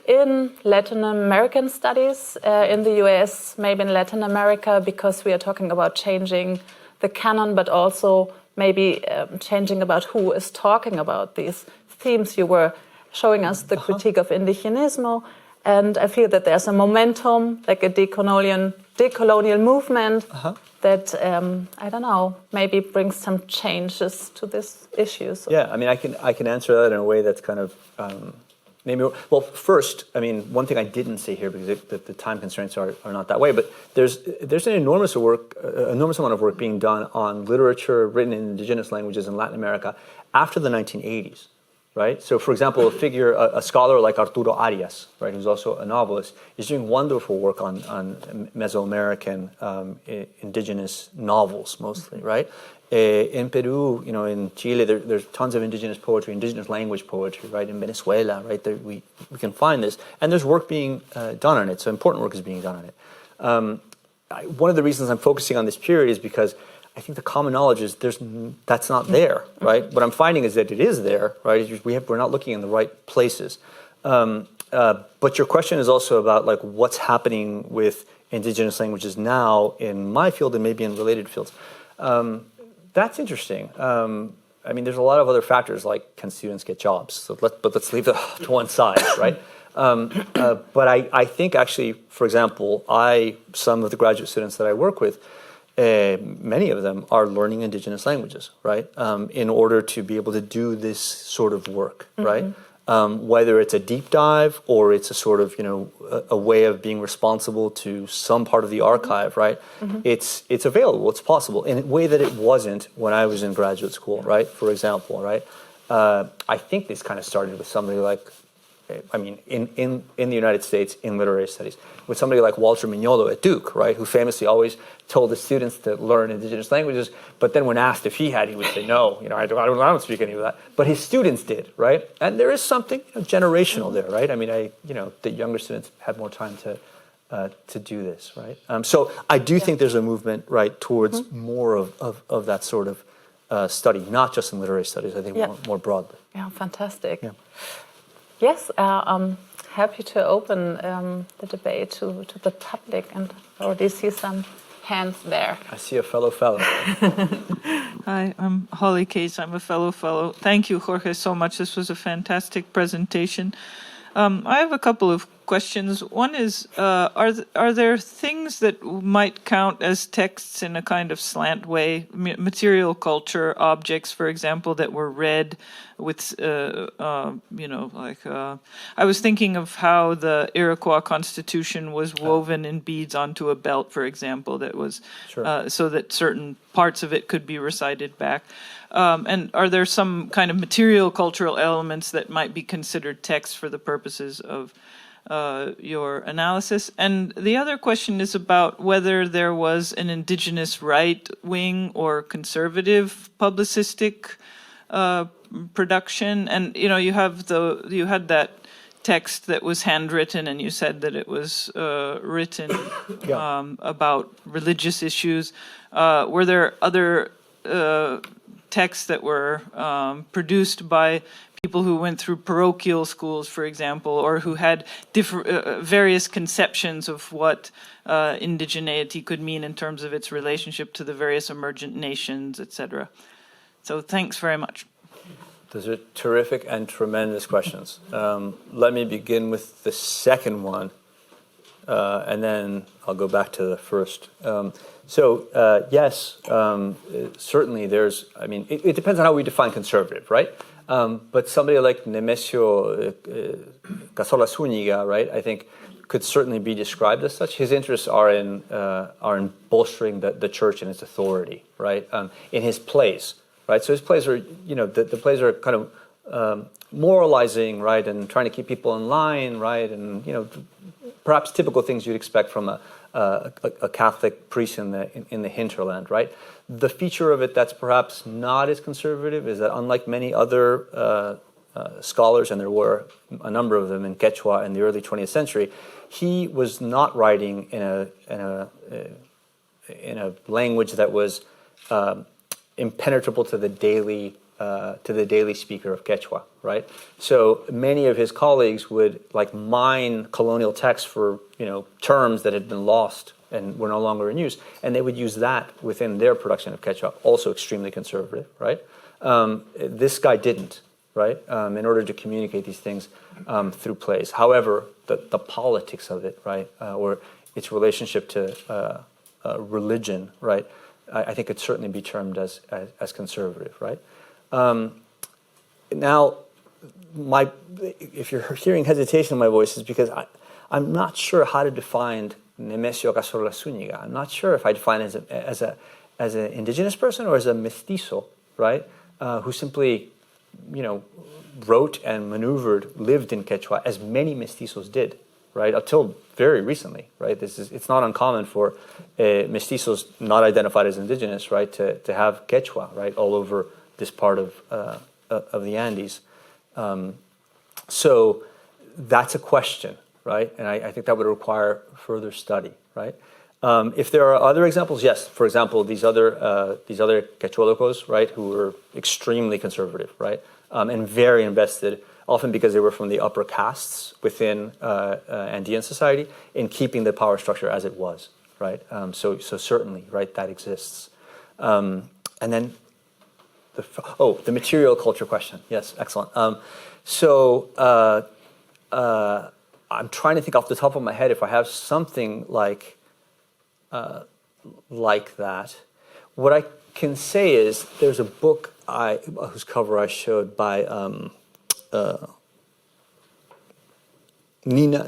in Latin American studies, in the US, maybe in Latin America, because we are talking about changing the canon, but also maybe changing about who is talking about these themes. You were showing us the critique of indigenismo, and I feel that there's a momentum, like a decolonial movement that, I don't know, maybe brings some changes to these issues. Yeah, I mean, I can answer that in a way that's kind of maybe. Well, first, I mean, one thing I didn't say here because the time constraints are not that way, but there's an enormous amount of work being done on literature written in indigenous languages in Latin America after the 1980s, right? So, for example, a scholar like Arturo Arias, right, who's also a novelist, is doing wonderful work on Mesoamerican indigenous novels, mostly, right? In Peru, in Chile, there's tons of indigenous poetry, indigenous language poetry, right? In Venezuela, right? We can find this, and there's work being done on it. So important work is being done on it. One of the reasons I'm focusing on this period is because I think the common knowledge is that's not there, right? What I'm finding is that it is there, right? We're not looking in the right places. But your question is also about like what's happening with indigenous languages now in my field and maybe in related fields. That's interesting. I mean, there's a lot of other factors like can students get jobs? So let's leave that to one side, right? But I think actually, for example, some of the graduate students that I work with, many of them are learning indigenous languages, right? In order to be able to do this sort of work, right? Whether it's a deep dive or it's a sort of, a way of being responsible to some part of the archive, right? It's available, it's possible in a way that it wasn't when I was in graduate school, right? For example, right? I think this kind of started with somebody like, I mean, in the United States, in literary studies, with somebody like Walter Mignolo at Duke, right, who famously always told the students to learn indigenous languages, but then when asked if he had, he would say, no, I don't speak any of that. But his students did, right? And there is something generational there, right? I mean, the younger students have more time to do this, right? So I do think there's a movement, right, towards more of that sort of study, not just in literary studies, I think more broadly. Yeah, fantastic. Yeah. Yes, I'm happy to open the debate to the public and already see some hands there. I see a fellow. Hi, I'm Holly Case. I'm a fellow. Thank you, Jorge, so much. This was a fantastic presentation. I have a couple of questions. One is, are there things that might count as texts in a kind of slant way? Material culture objects, for example, that were read with, I was thinking of how the Iroquois Constitution was woven in beads onto a belt, for example, that was so that certain parts of it could be recited back. And are there some kind of material cultural elements that might be considered text for the purposes of your analysis? And the other question is about whether there was an indigenous right-wing or conservative publicistic production. And you had that text that was handwritten, and you said that it was written about religious issues. Were there other texts that were produced by people who went through parochial schools, for example, or who had various conceptions of what indigeneity could mean in terms of its relationship to the various emergent nations, etc.? So thanks very much. Those are terrific and tremendous questions. Let me begin with the second one, and then I'll go back to the first. Yes, certainly there's, it depends on how we define conservative, right? But somebody like Nemesio Casola Zúñiga, right, I think could certainly be described as such. His interests are in bolstering the church and its authority, right, in his plays, right? So his plays are, the plays are kind of moralizing, right, and trying to keep people in line, right, and, perhaps typical things you'd expect from a Catholic priest in the hinterland, right? The feature of it that's perhaps not as conservative is that unlike many other scholars, and there were a number of them in Quechua in the early 20th century, he was not writing in a language that was impenetrable to the daily speaker of Quechua, right? So many of his colleagues would mine colonial texts for terms that had been lost and were no longer in use, and they would use that within their production of Quechua, also extremely conservative, right? This guy didn't, right? In order to communicate these things through plays. However, the politics of it, right, or its relationship to religion, right, I think could certainly be termed as conservative, right? Now, if you're hearing hesitation in my voice, is because I'm not sure how to define Nemesio Casola Zúñiga. I'm not sure if I define it as an indigenous person or as a mestizo, right? Who simply, wrote and maneuvered, lived in Quechua, as many mestizos did, right? Until very recently, right? It's not uncommon for mestizos not identified as indigenous, right, to have Quechua, right, all over this part of the Andes. So that's a question, right? And I think that would require further study, right? If there are other examples, yes. For example, these other Quechualecos, right, who were extremely conservative, right, and very invested, often because they were from the upper castes within Andean society, in keeping the power structure as it was, right? So certainly, right, that exists. And then the material culture question. Yes, excellent. I'm trying to think off the top of my head if I have something like that. What I can say is there's a book whose cover I showed by Nina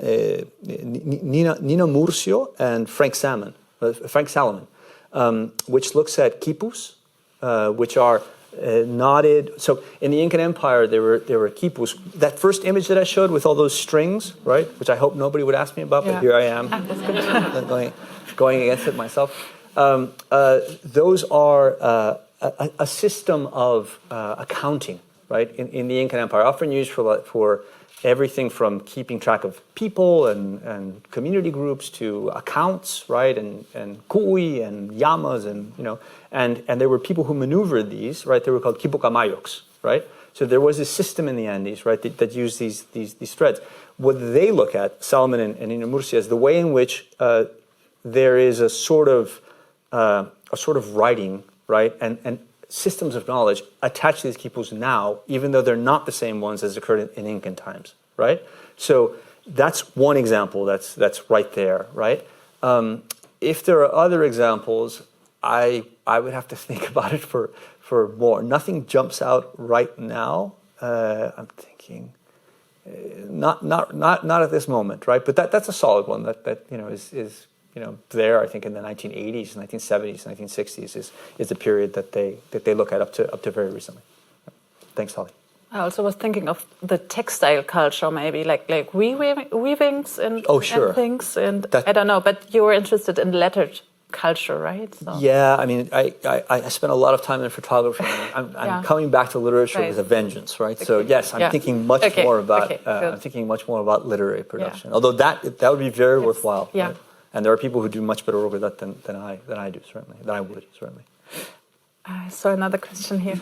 Murcio and Frank Salmon, which looks at quipus, which are knotted. So in the Incan Empire, there were quipus. That first image that I showed with all those strings, right, which I hope nobody would ask me about, but here I am, going against it myself. Those are a system of accounting, right, in the Incan Empire, often used for everything from keeping track of people and community groups to accounts, right, and cuy and llamas, and and there were people who maneuvered these, right. They were called quipocamayocs, right. So there was a system in the Andes, right, that used these threads. What they look at, Salomon and Nina Murcia, is the way in which there is a sort of a sort of writing, right, and systems of knowledge attached to these peoples now, even though they're not the same ones as occurred in Incan times, right? So that's one example that's right there, right? If there are other examples, I would have to think about it for more. Nothing jumps out right now. I'm thinking, not at this moment, right? But that's a solid one that is there. I think in the 1980s, 1970s, 1960s is the period that they look at up to very recently. Thanks, Holly. I also was thinking of the textile culture, maybe like weavings and, sure. and things, and I don't know. But you were interested in lettered culture, right? So. Yeah, I mean, I spent a lot of time in photography. I'm coming back to literature with a vengeance, right? Okay. So yes, I'm thinking much more about literary production. Although that would be very worthwhile. Yeah. Right? And there are people who do much better work with that than I do, certainly. Than I would, certainly. I saw another question here.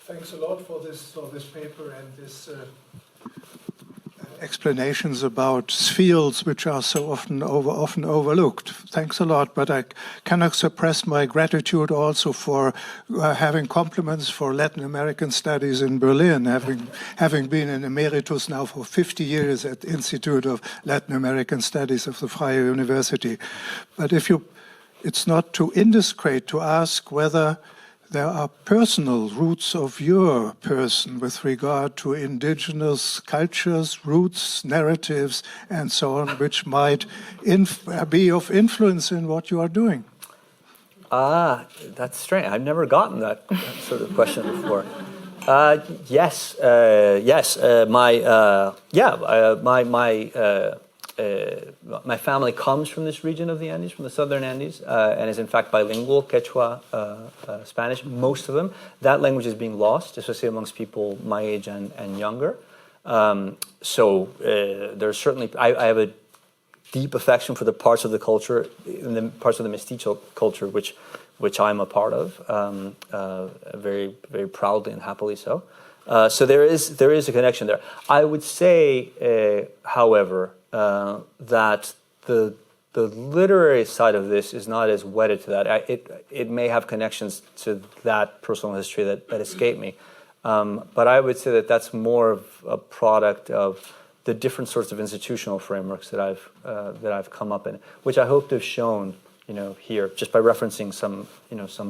Thanks a lot for this paper and this explanations about fields which are so often overlooked. Thanks a lot, but I cannot suppress my gratitude also for having compliments for Latin American studies in Berlin, having been an emeritus now for 50 years at the Institute of Latin American Studies of the Freie University. But it's not too indiscreet to ask whether there are personal roots of your person with regard to indigenous cultures, roots, narratives, and so on, which might be of influence in what you are doing. That's strange. I've never gotten that sort of question before. Yes. My family comes from this region of the Andes, from the southern Andes, and is in fact bilingual, Quechua, Spanish, most of them. That language is being lost, especially amongst people my age and younger. So there's certainly, I have a deep affection for the parts of the culture, the parts of the mestizo culture, which I'm a part of, very, very proudly and happily so. So there is a connection there. I would say, however, that the literary side of this is not as wedded to that. It may have connections to that personal history that escape me, but I would say that that's more of a product of the different sorts of institutional frameworks that I've come up in, which I hope to have shown here just by referencing some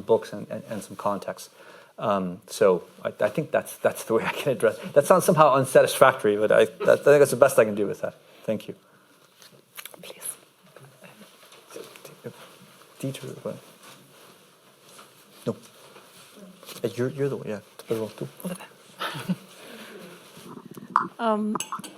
books and some context. So I think that's the way I can address it. That sounds somehow unsatisfactory, but I think that's the best I can do with that. Thank you. Please. Dieter, what? No. You're the one, yeah.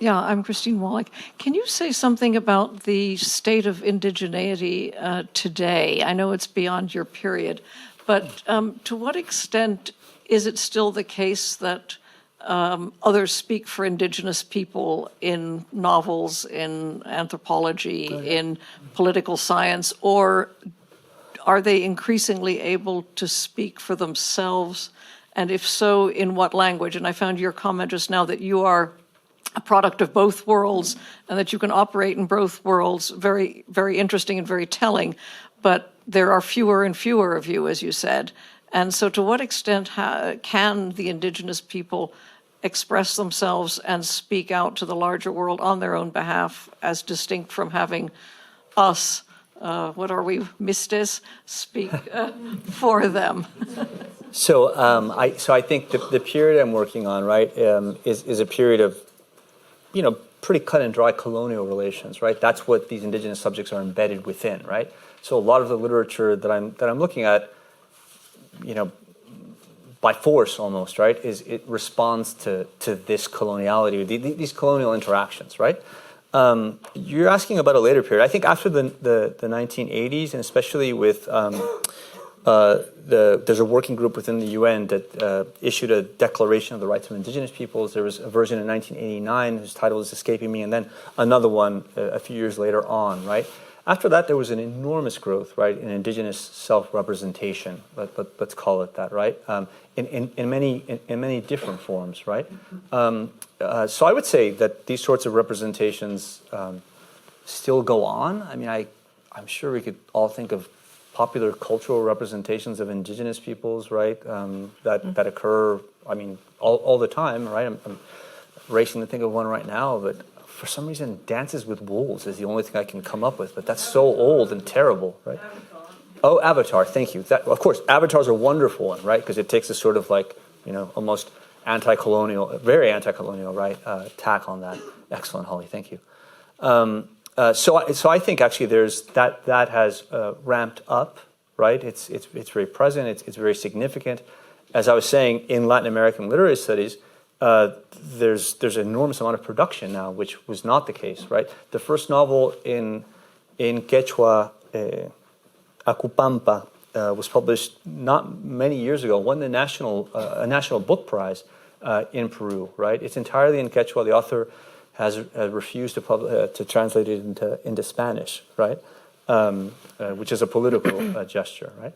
I'm Christine Wallach. Can you say something about the state of indigeneity today? I know it's beyond your period, but to what extent is it still the case that others speak for indigenous people in novels, in anthropology, in political science, or are they increasingly able to speak for themselves? And if so, in what language? And I found your comment just now that you are a product of both worlds and that you can operate in both worlds, very, very interesting and very telling. But there are fewer and fewer of you, as you said. And so to what extent can the indigenous people express themselves and speak out to the larger world on their own behalf, as distinct from having us, what are we, mistes, speak for them? So I think the period I'm working on, right, is a period of, pretty cut and dry colonial relations, right? That's what these indigenous subjects are embedded within, right? So a lot of the literature that I'm looking at, by force almost, right, it responds to this coloniality, these colonial interactions, right? You're asking about a later period. I think after the 1980s, and especially with there's a working group within the UN that issued a Declaration of the Rights of Indigenous Peoples. There was a version in 1989 whose title is escaping me, and then another one a few years later on, right? After that, there was an enormous growth, right, in indigenous self-representation. Let's call it that, right? In many different forms, right? So I would say that these sorts of representations still go on. I mean, I'm sure we could all think of popular cultural representations of indigenous peoples, right? That occur, I mean, all the time, right? I'm racing to think of one right now, but for some reason, Dances with Wolves is the only thing I can come up with. But that's so old and terrible, right? Avatar. Oh, Avatar. Thank you. That, of course, Avatar's a wonderful one, right? Because it takes a sort of like, almost anti-colonial, very anti-colonial, right? Tack on that. Excellent, Holly. Thank you. So I think actually there's that has ramped up, right? It's very present. It's very significant. As I was saying, in Latin American literary studies, there's an enormous amount of production now, which was not the case, right? The first novel in Quechua, Acupampa, was published not many years ago. Won the a national book prize in Peru, right? It's entirely in Quechua. The author has refused to translate it into Spanish, right? Which is a political gesture, right?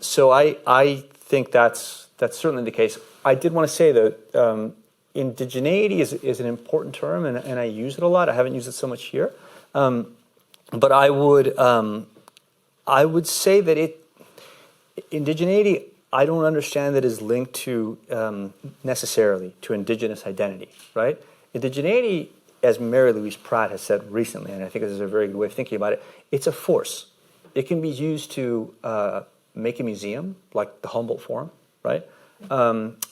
So I think that's certainly the case. I did want to say that indigeneity is an important term, and I use it a lot. I haven't used it so much here, but I would say that indigeneity, I don't understand that is linked to necessarily to indigenous identity, right? Indigeneity, as Mary Louise Pratt has said recently, and I think this is a very good way of thinking about it, it's a force. It can be used to make a museum, like the Humboldt Forum, right?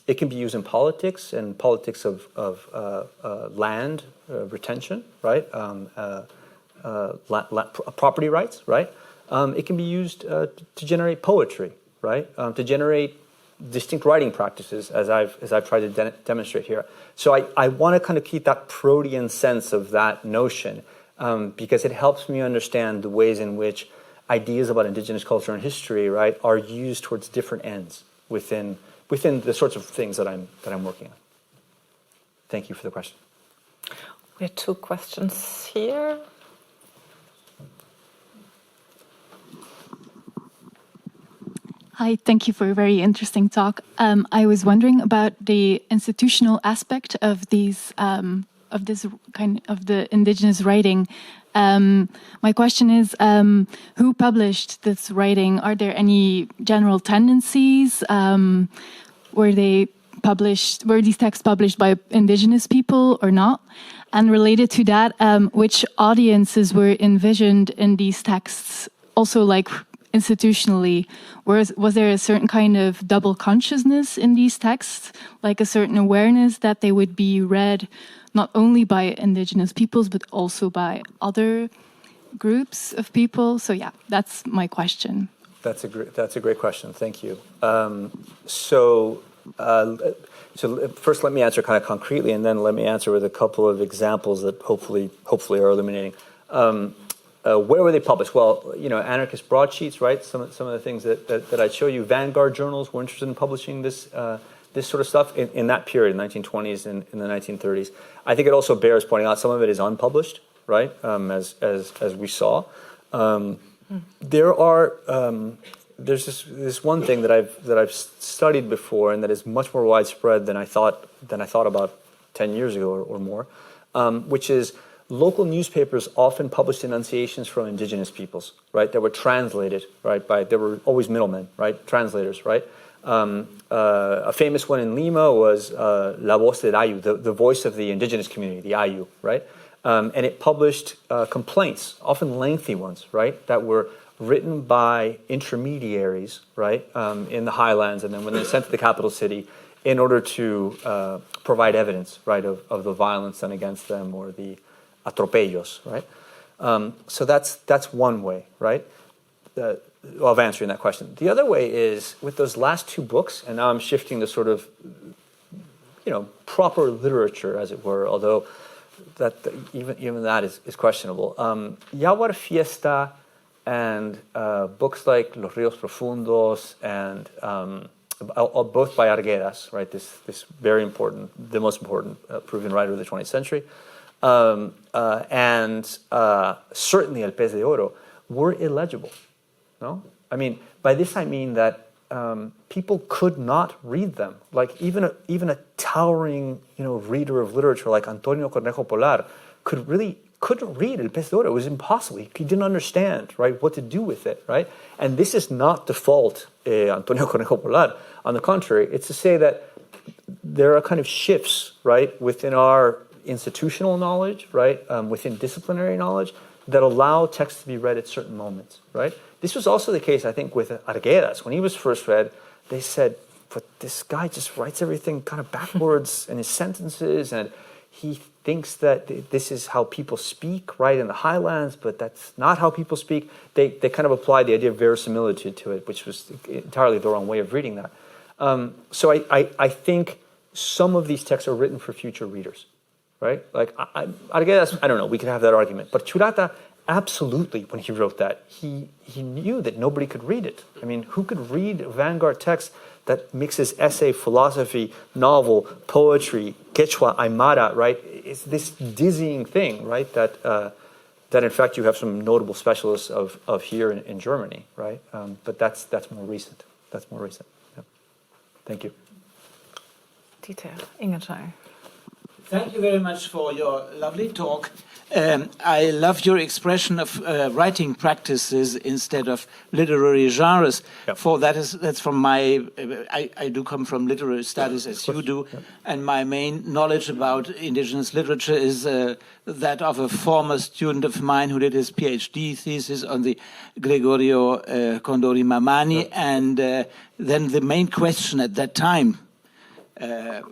It can be used in politics and politics of land retention, right? Property rights, right? It can be used to generate poetry, right? To generate distinct writing practices, as I've tried to demonstrate here. So I want to kind of keep that protean sense of that notion because it helps me understand the ways in which ideas about indigenous culture and history, right, are used towards different ends within the sorts of things that I'm working on. Thank you for the question. We have 2 questions here. Hi, thank you for a very interesting talk. I was wondering about the institutional aspect of these of the indigenous writing. My question is, who published this writing? Are there any general tendencies? Were these texts published by indigenous people or not? And related to that, which audiences were envisioned in these texts? Also, like institutionally, was there a certain kind of double consciousness in these texts, like a certain awareness that they would be read not only by indigenous peoples but also by other groups of people? So yeah, that's my question. That's a great question. Thank you. So first, let me answer kind of concretely, and then let me answer with a couple of examples that hopefully are illuminating. Where were they published? Well, anarchist broadsheets, right? Some of the things that I'd show you. Vanguard journals were interested in publishing this sort of stuff in that period, 1920s and in the 1930s. I think it also bears pointing out some of it is unpublished, right? As we saw, there's this one thing that I've studied before, and that is much more widespread than I thought about 10 years ago or more, which is local newspapers often published enunciations from indigenous peoples, right? That were translated, right? There were always middlemen, right? Translators, right? A famous one in Lima was La Voz del Ayu, the voice of the indigenous community, the Ayu, right? And it published complaints, often lengthy ones, right? That were written by intermediaries, right? In the highlands, and then when they're sent to the capital city, in order to provide evidence, right, of the violence done against them or the atropellos, right? So that's one way, right, of answering that question. The other way is with those last 2 books, and now I'm shifting to sort of, proper literature, as it were, although that even that is questionable. Yaguar Fiesta and books like Los Ríos Profundos and both by Arguedas, right? This very important, the most important Peruvian writer of the 20th century. And certainly El Pez de Oro were illegible. No, I mean by this I mean that people could not read them. Like even a towering reader of literature like Antonio Cornejo Polar could really couldn't read El Pez de Oro. It was impossible. He didn't understand, right, what to do with it, right? And this is not to fault Antonio Cornejo Polar. On the contrary, it's to say that there are kind of shifts, right, within our institutional knowledge, right, within disciplinary knowledge, that allow text to be read at certain moments, right? This was also the case, I think, with Arguedas. When he was first read, they said, but this guy just writes everything kind of backwards in his sentences, and he thinks that this is how people speak, right, in the highlands, but that's not how people speak. They kind of applied the idea of verisimilitude to it, which was entirely the wrong way of reading that. So I think some of these texts are written for future readers, right? Like, I guess, I don't know, we could have that argument. But Churata, absolutely, when he wrote that, he knew that nobody could read it. I mean, who could read a vanguard text that mixes essay, philosophy, novel, poetry, Quechua, Aymara, right? It's this dizzying thing, right? That in fact you have some notable specialists of here in Germany, right? But that's more recent. That's more recent. Yeah. Thank you. Dieter, Ingenschein. Thank you very much for your lovely talk. I love your expression of writing practices instead of literary genres. Yep. For that's from my. I do come from literary studies, as you do, yep. And my main knowledge about indigenous literature is that of a former student of mine who did his PhD thesis on the Gregorio Condori Mamani, yep. And then the main question at that time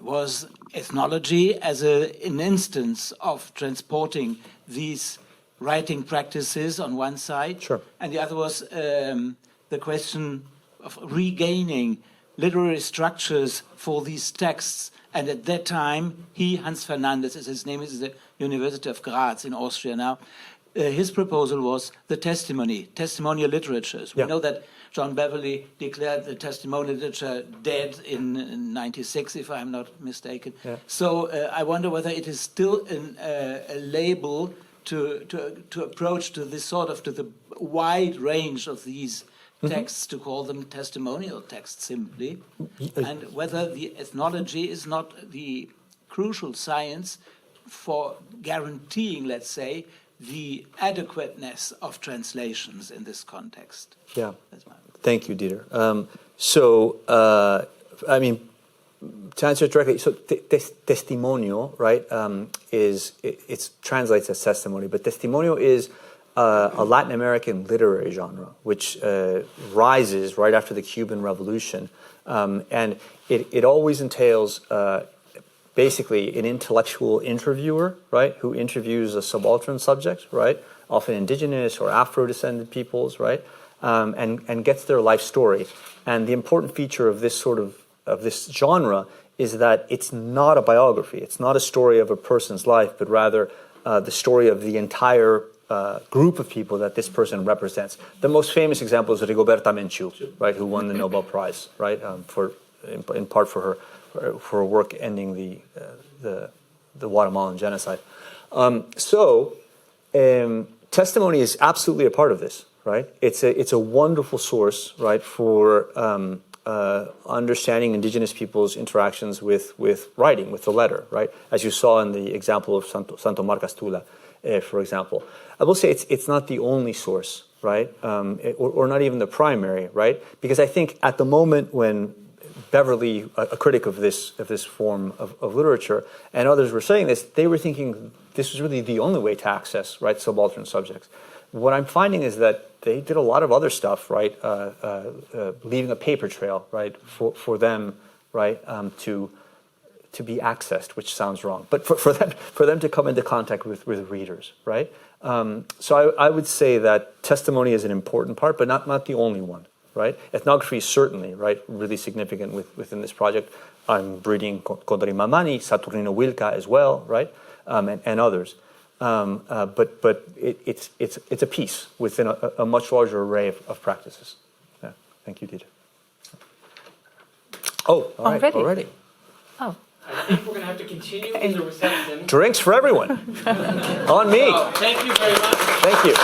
was ethnology as an instance of transporting these writing practices on one side, sure. And the other was the question of regaining literary structures for these texts. And at that time, Hans Fernandez, as his name is, the University of Graz in Austria now, his proposal was the testimonial literatures. We know that John Beverley declared the testimonial literature dead in 96, if I'm not mistaken. Yeah. So I wonder whether it is still a label to approach to this sort of to the wide range of these texts, to call them testimonial texts simply, and whether the ethnology is not the crucial science for guaranteeing, let's say, the adequateness of translations in this context. Yeah. That's my Thank you, Dieter. I mean, to answer it directly, so testimonio, right, it translates as testimony, but testimonio is a Latin American literary genre, which rises right after the Cuban Revolution, and it always entails basically an intellectual interviewer, right, who interviews a subaltern subject, right, often indigenous or Afro-descended peoples, right, and gets their life story. And the important feature of this this genre is that it's not a biography. It's not a story of a person's life, but rather the story of the entire group of people that this person represents. The most famous example is Rigoberta Menchú, right, who won the Nobel Prize, right, in part for her work ending the Guatemalan genocide. Testimony is absolutely a part of this, right? It's a wonderful source, right, for understanding indigenous people's interactions with writing, with the letter, right? As you saw in the example of Santo Marcas Tula, for example. I will say it's not the only source, right? Or not even the primary, right? Because I think at the moment when Beverley, a critic of this form of literature, and others were saying this, they were thinking this was really the only way to access, right, subaltern subjects. What I'm finding is that they did a lot of other stuff, right, leaving a paper trail, right, for them, right, to be accessed, which sounds wrong, but for them to come into contact with readers, right. So I would say that testimony is an important part, but not the only one. Right, ethnography is certainly, right, really significant within this project. I'm reading Condori Mamani, Saturnino Wilca as well, right, and others. But it's a piece within a much larger array of practices. Yeah. Thank you, Dieter. Oh, all right, already. Oh. I think we're going to have to continue in the reception. Drinks for everyone. On me. So, thank you very much. Thank you.